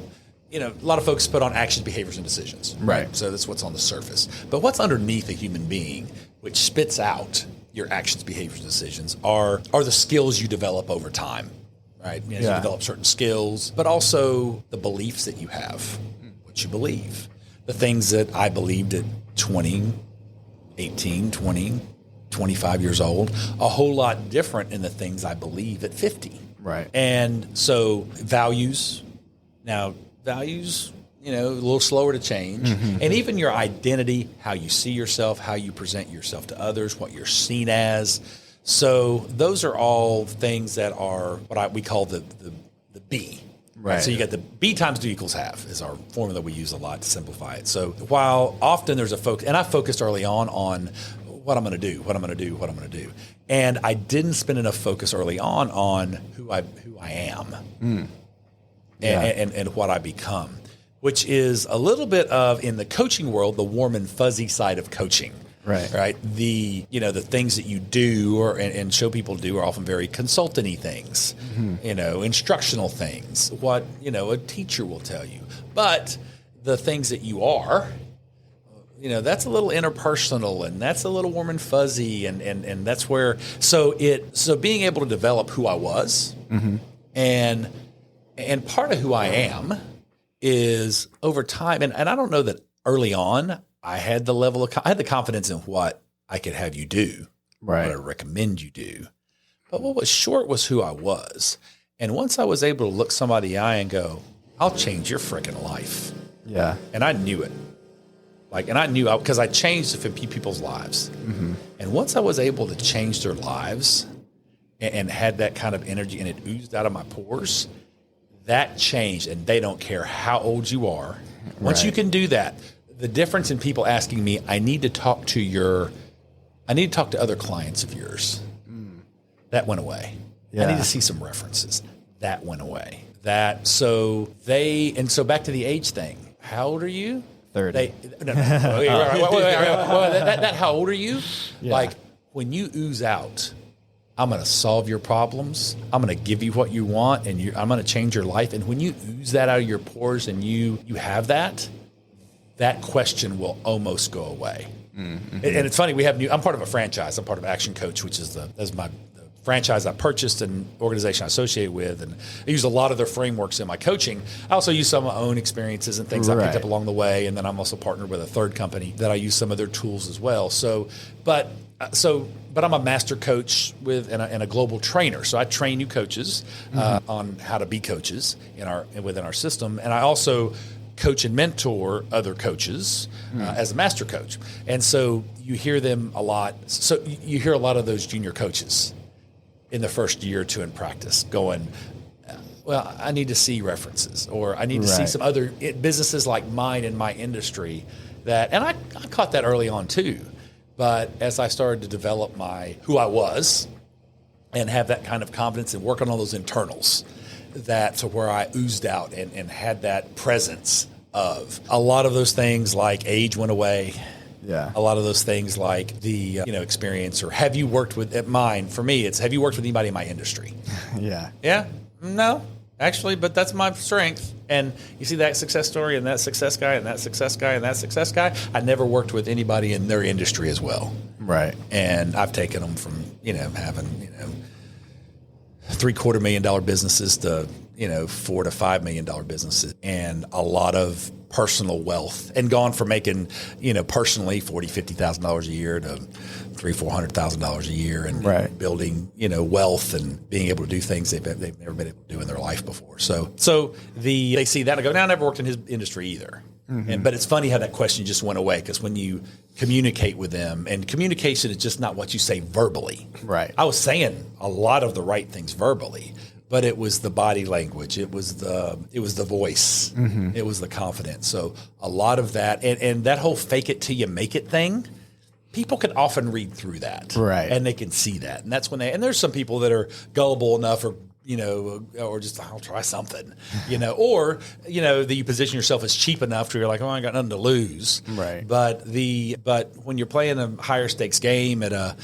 Speaker 3: you know, a lot of folks put on actions, behaviors, and decisions. Right. So that's what's on the surface. But what's underneath a human being, which spits out your actions, behaviors, and decisions, are the skills you develop over time. Right. You develop certain skills, but also the beliefs that you have, what you believe. The things that I believed at 20, 18, 20, 25 years old, a whole lot different in the things I believe at 50. Right. And so values, you know, a little slower to change. And even your identity, how you see yourself, how you present yourself to others, what you're seen as. So those are all things that are what we call the B. Right. So you got the B times D equals half is our formula we use a lot to simplify it. So while often there's a focus, and I focused early on what I'm going to do. And I didn't spend enough focus early on who I am and what I become, which is a little bit of, in the coaching world, the warm and fuzzy side of coaching. Right. The things that you do and show people do are often very consultant-y things, instructional things, what, a teacher will tell you. But the things that you are, that's a little interpersonal, and that's a little warm and fuzzy. And that's where, so being able to develop who I was and part of who I am is over time. And I don't know that early on, I had the confidence in what I could have you do, right? What I recommend you do. But what was short was who I was. And once I was able to look somebody in the eye and go, I'll change your freaking life. Yeah. And I knew it. Because I changed a few people's lives. And once I was able to change their lives and had that kind of energy and it oozed out of my pores, that changed. And they don't care how old you are. Once you can do that, the difference in people asking me, I need to talk to other clients of yours. That went away.
Speaker 4: Yeah.
Speaker 3: I need to see some references. That went away. So back to the age thing. How old are you?
Speaker 4: 30.
Speaker 3: How old are you?
Speaker 4: Yeah.
Speaker 3: Like, when you ooze out, I'm going to solve your problems. I'm going to give you what you want, and I'm going to change your life. And when you ooze that out of your pores and you have that question will almost go away. Mm-hmm. And it's funny, I'm part of a franchise. I'm part of Action Coach, which is the franchise I purchased and organization I associate with, and I use a lot of their frameworks in my coaching. I also use some of my own experiences and things I picked up along the way, and then I'm also partnered with a third company that I use some of their tools as well. But I'm a master coach and a global trainer, so I train new coaches on how to be coaches within our system, and I also coach and mentor other coaches as a master coach. And so you hear them a lot. So you hear a lot of those junior coaches in the first year or two in practice going, well, I need to see references, or I need to see some other businesses like mine in my industry and I caught that early on too. But as I started to develop who I was and have that kind of confidence and work on all those internals, to where I oozed out and had that presence of a lot of those things, like age went away.
Speaker 4: Yeah.
Speaker 3: A lot of those things like the experience, or have you worked with mine? For me, it's have you worked with anybody in my industry?
Speaker 4: Yeah.
Speaker 3: Yeah. No, actually, but that's my strength. And you see that success story and that success guy and that success guy and that success guy. I never worked with anybody in their industry as well.
Speaker 4: Right.
Speaker 3: And I've taken them from having $750,000 businesses to $4 to $5 million businesses, and a lot of personal wealth, and gone from making personally $40,000-$50,000 a year to $300,000-$400,000 a year, and building wealth and being able to do things they've never been able to do in their life before. So they see that and go, "Now I never worked in his industry either." Mm-hmm. But it's funny how that question just went away, because when you communicate with them, and communication is just not what you say verbally. Right. I was saying a lot of the right things verbally, but it was the body language, it was the voice, it was the confidence. So a lot of that, and that whole fake it till you make it thing, people can often read through that, and they can see that, and that's when and there's some people that are gullible enough, or just I'll try something, or that you position yourself as cheap enough to you're like, oh, I got nothing to lose, right? But when you're playing a higher stakes game at a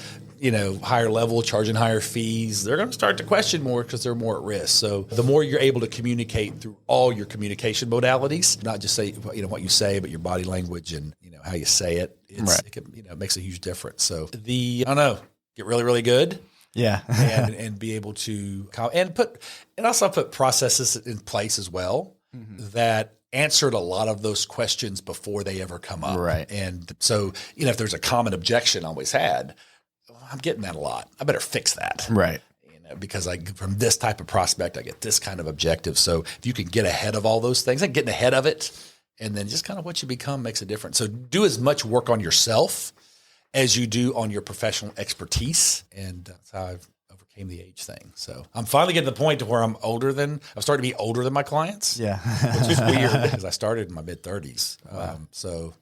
Speaker 3: higher level, charging higher fees, they're going to start to question more because they're more at risk. So the more you're able to communicate through all your communication modalities, not just say what you say, but your body language and how you say it, it makes a huge difference. So I don't know, get really, really good. Yeah. and be able to also put processes in place as well that answered a lot of those questions before they ever come up. Right. And so, if there's a common objection I always had, I'm getting that a lot, I better fix that. Right. Because from this type of prospect, I get this kind of objective. So if you can get ahead of all those things, getting ahead of it, and then just kind of what you become makes a difference. So do as much work on yourself as you do on your professional expertise. And that's how I've overcame the age thing. So I'm finally getting to the point to where I'm starting to be older than my clients. Yeah. Which is weird because I started in my mid 30s. Wow. So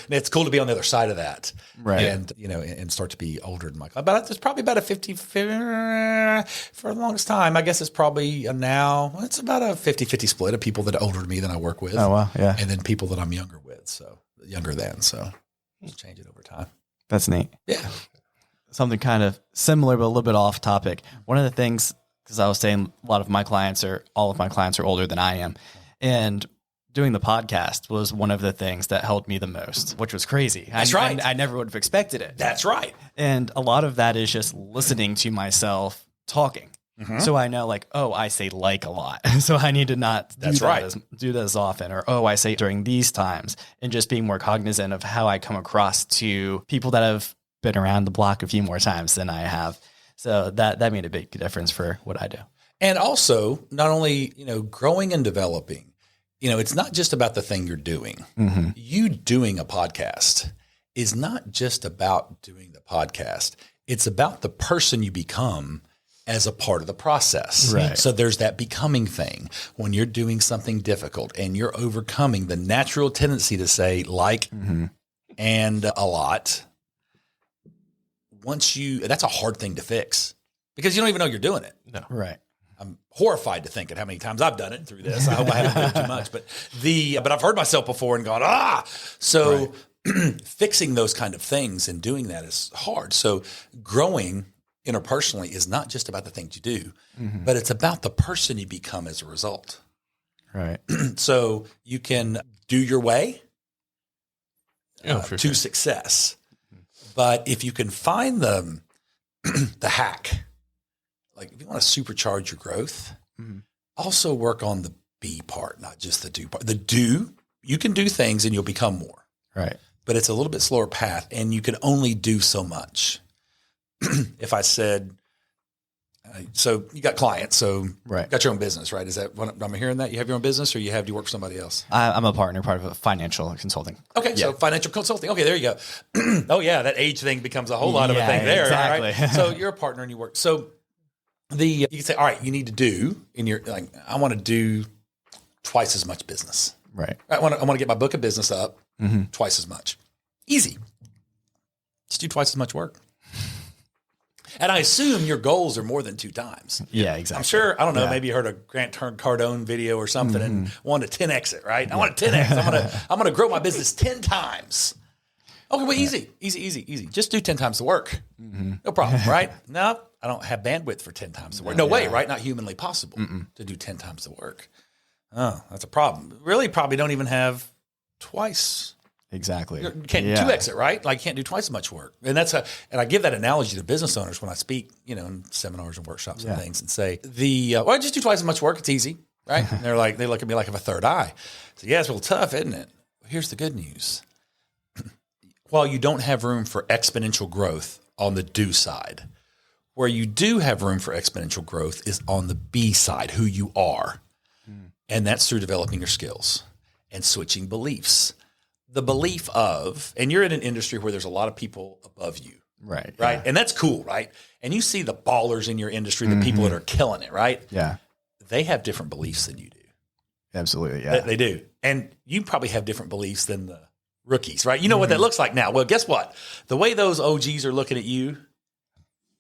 Speaker 3: it's cool to be on the other side of that, right? And and start to be older than my client. But it's probably about a 50 for the longest time. I guess it's probably it's about a 50-50 split of people that are older than me than I work with. Oh wow, yeah. And then people that I'm younger with, so just change it over time.
Speaker 4: That's neat.
Speaker 3: Yeah.
Speaker 4: Something kind of similar, but a little bit off topic. One of the things, because I was saying all of my clients are older than I am, and doing the podcast was one of the things that helped me the most, which was crazy.
Speaker 3: That's right.
Speaker 4: I never would have expected it.
Speaker 3: That's right.
Speaker 4: And a lot of that is just listening to myself talking. Mm-hmm. So I know I say a lot. So I need to not do that as often. Or, I say during these times, and just being more cognizant of how I come across to people that have been around the block a few more times than I have. So that made a big difference for what I do.
Speaker 3: And also not only, growing and developing, it's not just about the thing you're doing. Mm-hmm. You doing a podcast is not just about doing the podcast. It's about the person you become as a part of the process.
Speaker 4: Right.
Speaker 3: So there's that becoming thing. When you're doing something difficult and you're overcoming the natural tendency to say like and a lot, that's a hard thing to fix because you don't even know you're doing it.
Speaker 2: No.
Speaker 4: Right.
Speaker 3: I'm horrified to think at how many times I've done it through this. I hope I haven't done too much, but I've heard myself before and gone, So fixing those kind of things and doing that is hard. So growing interpersonally is not just about the things you do, but it's about the person you become as a result.
Speaker 4: Right.
Speaker 3: So you can do your way
Speaker 2: For
Speaker 3: to
Speaker 2: sure.
Speaker 3: success. But if you can find the hack, like if you want to supercharge your growth, also work on the be part, not just the do part. The do, you can do things and you'll become more.
Speaker 4: Right.
Speaker 3: But it's a little bit slower path and you can only do so much. If I said, so you got clients, so
Speaker 4: Right.
Speaker 3: you got your own business, right? Is that what I'm hearing that? You have your own business or do you work for somebody else?
Speaker 4: I'm a partner, part of a financial consulting.
Speaker 3: Okay, so financial consulting. Okay, there you go. Oh yeah, that age thing becomes a whole lot of a thing there.
Speaker 4: Exactly.
Speaker 3: Right? So you're a partner and you work. So you can say, all right, you need to do in your I want to do twice as much business.
Speaker 4: Right.
Speaker 3: I want to get my book of business up twice as much. Easy. Just do twice as much work. And I assume your goals are more than 2 times.
Speaker 4: Yeah, exactly.
Speaker 3: I'm sure, I don't know,
Speaker 4: Yeah.
Speaker 3: maybe you heard a Grant Cardone video or something and wanted to 10X it, right? I want to 10X. I'm going to grow my business 10 times. Okay, well, easy. Just do 10 times the work. No problem, right? No, I don't have bandwidth for 10 times the work. No way, right? Not humanly possible to do 10 times the work. Oh, that's a problem. Really probably don't even have twice.
Speaker 4: Exactly.
Speaker 3: You can't 2X it, right? Like you can't do twice as much work. And and I give that analogy to business owners when I speak, in seminars and workshops and things and say well, just do twice as much work. It's easy, right? And they look at me like I have a third eye. So yeah, it's a little tough, isn't it? Here's the good news. While you don't have room for exponential growth on the do side, where you do have room for exponential growth is on the be side, who you are. And that's through developing your skills and switching beliefs. The belief of, and you're in an industry where there's a lot of people above you.
Speaker 4: Right.
Speaker 3: Right. And that's cool. Right. And you see the ballers in your industry, the people that are killing it. Right.
Speaker 4: Yeah.
Speaker 3: They have different beliefs than you do.
Speaker 4: Absolutely. Yeah.
Speaker 3: They do. And you probably have different beliefs than the rookies. Right. You know what that looks like now. Well, guess what? The way those OGs are looking at you,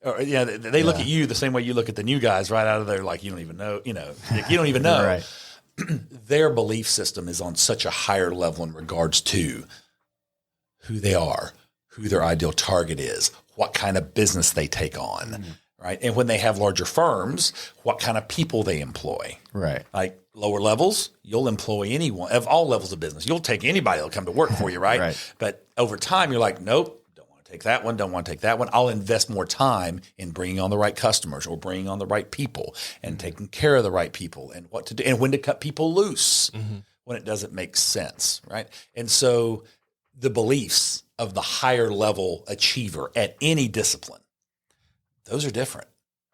Speaker 3: or they look at you the same way you look at the new guys right out of there. Like, you don't even know, you don't even know.
Speaker 4: Right.
Speaker 3: Their belief system is on such a higher level in regards to who they are, who their ideal target is, what kind of business they take on, right? And when they have larger firms, what kind of people they employ.
Speaker 4: Right.
Speaker 3: Like lower levels, you'll employ anyone of all levels of business. You'll take anybody that'll come to work for you, right?
Speaker 4: Right.
Speaker 3: But over time, you're like, nope. Take that one, don't want to take that one. I'll invest more time in bringing on the right customers or bringing on the right people and taking care of the right people and what to do and when to cut people loose when it doesn't make sense, right? And so the beliefs of the higher level achiever at any discipline, those are different,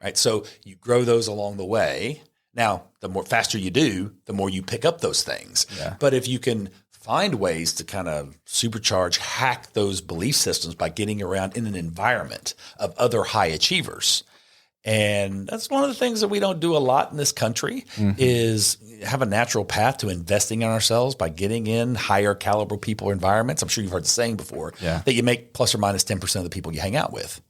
Speaker 3: right? So you grow those along the way. Now, the more faster you do, the more you pick up those things.
Speaker 4: Yeah.
Speaker 3: But if you can find ways to kind of supercharge, hack those belief systems by getting around in an environment of other high achievers. And that's one of the things that we don't do a lot in this country is have a natural path to investing in ourselves by getting in higher caliber people or environments. I'm sure you've heard the saying before that you make plus or minus 10% of the people you hang out with.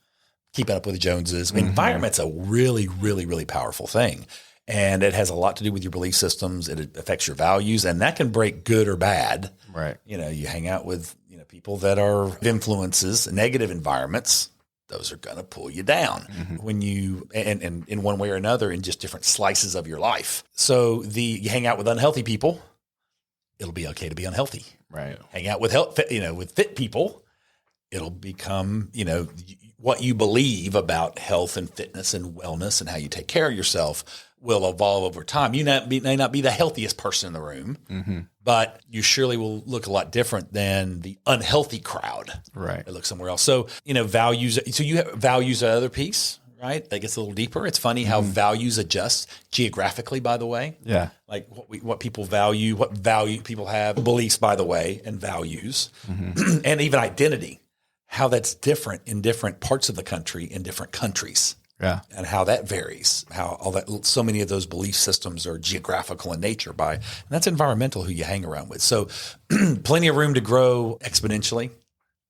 Speaker 3: Keeping up with the Joneses. Environment's a really, really, really powerful thing. And it has a lot to do with your belief systems. It affects your values, and that can break good or bad.
Speaker 4: Right.
Speaker 3: You hang out with people that are influences, negative environments. Those are going to pull you down when you and in one way or another in just different slices of your life. So you hang out with unhealthy people, it'll be okay to be unhealthy.
Speaker 4: Right.
Speaker 3: Hang out with with fit people, it'll become what you believe about health and fitness and wellness and how you take care of yourself will evolve over time. You may not be the healthiest person in the room, but you surely will look a lot different than the unhealthy crowd.
Speaker 4: Right.
Speaker 3: That looks somewhere else. So, values. So you have values, another piece, right? That gets a little deeper. It's funny how values adjust geographically, by the way.
Speaker 4: Yeah.
Speaker 3: Like what people value, what value people have, beliefs, by the way, and values, and even identity, how that's different in different parts of the country, in different countries.
Speaker 4: Yeah.
Speaker 3: And how that varies, how all that, so many of those belief systems are geographical in nature and that's environmental who you hang around with. So plenty of room to grow exponentially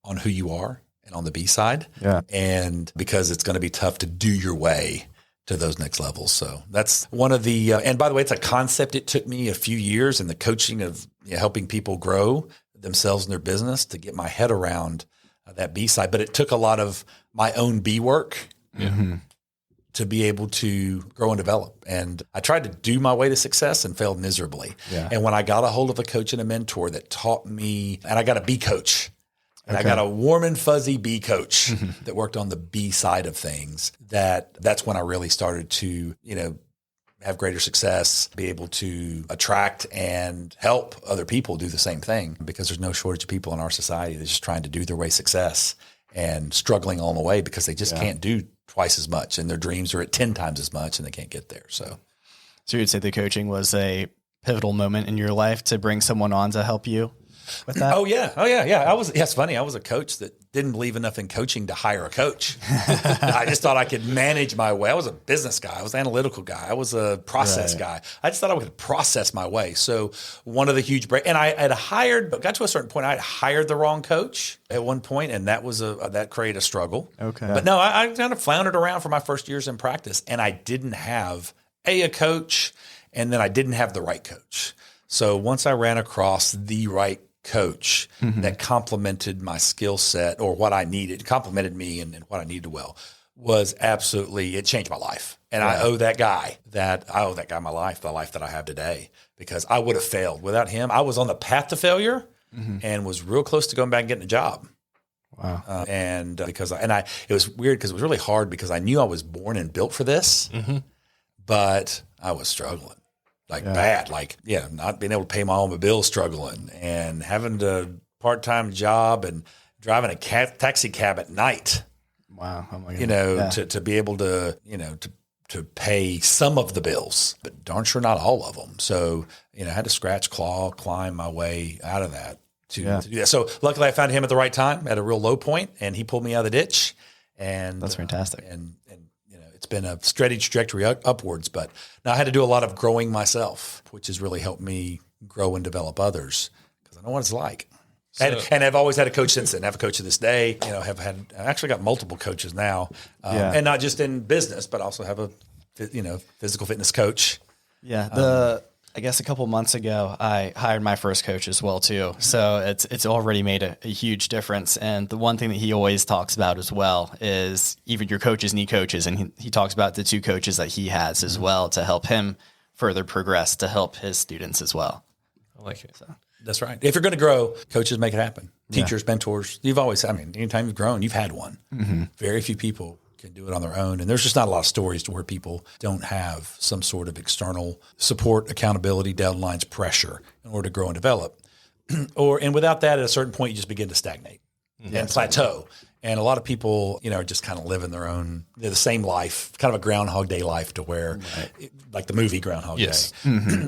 Speaker 3: on who you are and on the B side.
Speaker 4: Yeah.
Speaker 3: And because it's going to be tough to do your way to those next levels. So that's one of the, and by the way, it's a concept. It took me a few years in the coaching of helping people grow themselves in their business to get my head around that B side, but it took a lot of my own B work.
Speaker 4: Mm-hmm.
Speaker 3: To be able to grow and develop. And I tried to do my way to success and failed miserably.
Speaker 4: Yeah.
Speaker 3: And when I got a hold of a coach and a mentor that taught me, and I got a B coach, and I got a warm and fuzzy B coach that worked on the B side of things, that's when I really started to, have greater success, be able to attract and help other people do the same thing, because there's no shortage of people in our society that's just trying to do their way success and struggling along the way because they just can't do twice as much, and their dreams are at 10 times as much and they can't get there. So
Speaker 4: you'd say the coaching was a pivotal moment in your life to bring someone on to help you with that?
Speaker 3: Oh yeah. It's funny. I was a coach that didn't believe enough in coaching to hire a coach. I just thought I could manage my way. I was a business guy. I was an analytical guy. I was a process guy. I just thought I could process my way. So one of the huge and I had got to a certain point, I had hired the wrong coach at one point, and that was that created a struggle.
Speaker 4: Okay.
Speaker 3: But no, I kind of floundered around for my first years in practice, and I didn't have a coach, and then I didn't have the right coach. So once I ran across the right coach that complemented my skill set or what I needed, complemented me and what I needed was absolutely, it changed my life. And I owe that guy my life, the life that I have today, because I would have failed without him. I was on the path to failure and was real close to going back and getting a job.
Speaker 4: Wow.
Speaker 3: It was weird because it was really hard because I knew I was born and built for this, but I was struggling. Bad, not being able to pay my own bills, struggling, and having a part-time job and driving a taxi cab at night.
Speaker 4: Wow. Oh my God.
Speaker 3: To be able to, to pay some of the bills, but darn sure not all of them. So, I had to scratch, claw, climb my way out of that to do that. So luckily I found him at the right time at a real low point, and he pulled me out of the ditch. And
Speaker 4: that's fantastic.
Speaker 3: And it's been a steady trajectory upwards, but now I had to do a lot of growing myself, which has really helped me grow and develop others because I know what it's like. And I've always had a coach since then. I have a coach to this day. I've actually got multiple coaches now, and not just in business, but also have a physical fitness coach.
Speaker 4: Yeah. I guess a couple months ago, I hired my first coach as well too. So it's already made a huge difference. And the one thing that he always talks about as well is even your coaches need coaches. And he talks about the two coaches that he has as well to help him further progress, to help his students as well.
Speaker 2: I like it.
Speaker 4: So.
Speaker 3: That's right. If you're going to grow, coaches make it happen. Teachers, mentors. Anytime you've grown, you've had one. Very few people can do it on their own. And there's just not a lot of stories to where people don't have some sort of external support, accountability, deadlines, pressure in order to grow and develop. And without that, at a certain point, you just begin to stagnate and plateau. And a lot of people, are just kind of living they're the same life, kind of a Groundhog Day life to where, like the movie Groundhog Day.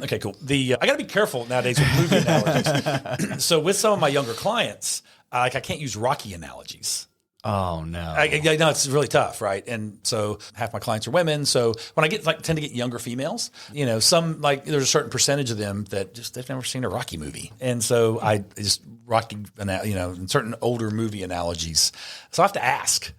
Speaker 3: Okay, cool. I got to be careful nowadays with movie analogies. So with some of my younger clients, I can't use Rocky analogies.
Speaker 4: Oh no!
Speaker 3: No, it's really tough, right? And so half my clients are women. So when I tend to get younger females, some there's a certain percentage of them that they've never seen a Rocky movie, and so I just Rocky, in certain older movie analogies. So I have to ask.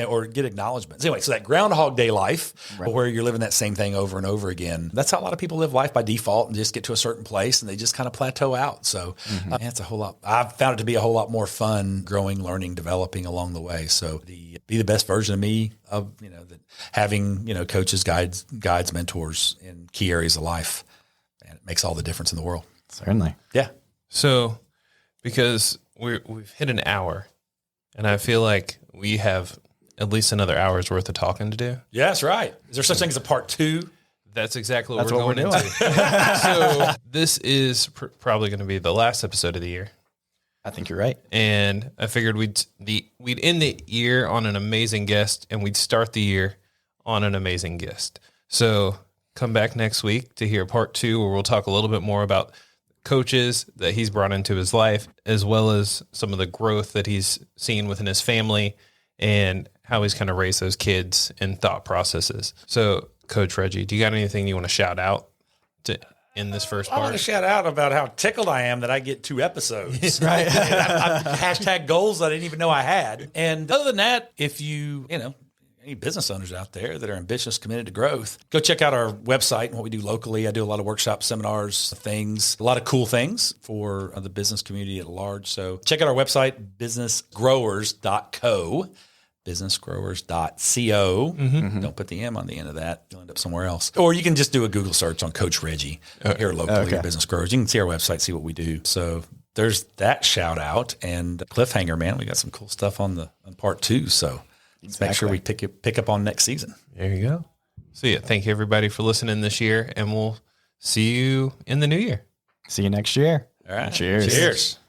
Speaker 3: Or get acknowledgments. Anyway, so that Groundhog Day life, where you're living that same thing over and over again, that's how a lot of people live life by default and just get to a certain place and they just kind of plateau out. So it's a whole lot. I've found it to be a whole lot more fun growing, learning, developing along the way. So be the best version of me that having, coaches, guides, mentors in key areas of life, and it makes all the difference in the world.
Speaker 4: Certainly.
Speaker 3: Yeah.
Speaker 2: So because we've hit an hour, and I feel like we have at least another hour's worth of talking to do.
Speaker 3: Yeah, that's right. Is there such thing as a part 2?
Speaker 2: That's exactly what we're going into. So this is probably going to be the last episode of the year.
Speaker 4: I think you're right.
Speaker 2: And I figured we'd end the year on an amazing guest, and we'd start the year on an amazing guest. So come back next week to hear part 2, where we'll talk a little bit more about coaches that he's brought into his life, as well as some of the growth that he's seen within his family and how he's kind of raised those kids and thought processes. So, Coach Reggie, do you got anything you want to shout out to in this first part?
Speaker 3: I want to shout out about how tickled I am that I get 2 episodes.
Speaker 4: Right.
Speaker 3: I hashtag goals I didn't even know I had. And other than that, if any business owners out there that are ambitious, committed to growth, go check out our website and what we do locally. I do a lot of workshops, seminars, a lot of cool things for the business community at large. So check out our website, businessgrowers.co. businessgrowers.co. Don't put the M on the end of that. You'll end up somewhere else. Or you can just do a Google search on Coach Reggie here locally, or Business Growers. You can see our website, see what we do. So there's that shout out. And cliffhanger, man, we got some cool stuff on part 2. So let's make sure we pick up on next season.
Speaker 2: There you go. So yeah, thank you everybody for listening this year, and we'll see you in the new year.
Speaker 4: See you next year.
Speaker 3: All right.
Speaker 4: Cheers.
Speaker 3: Cheers.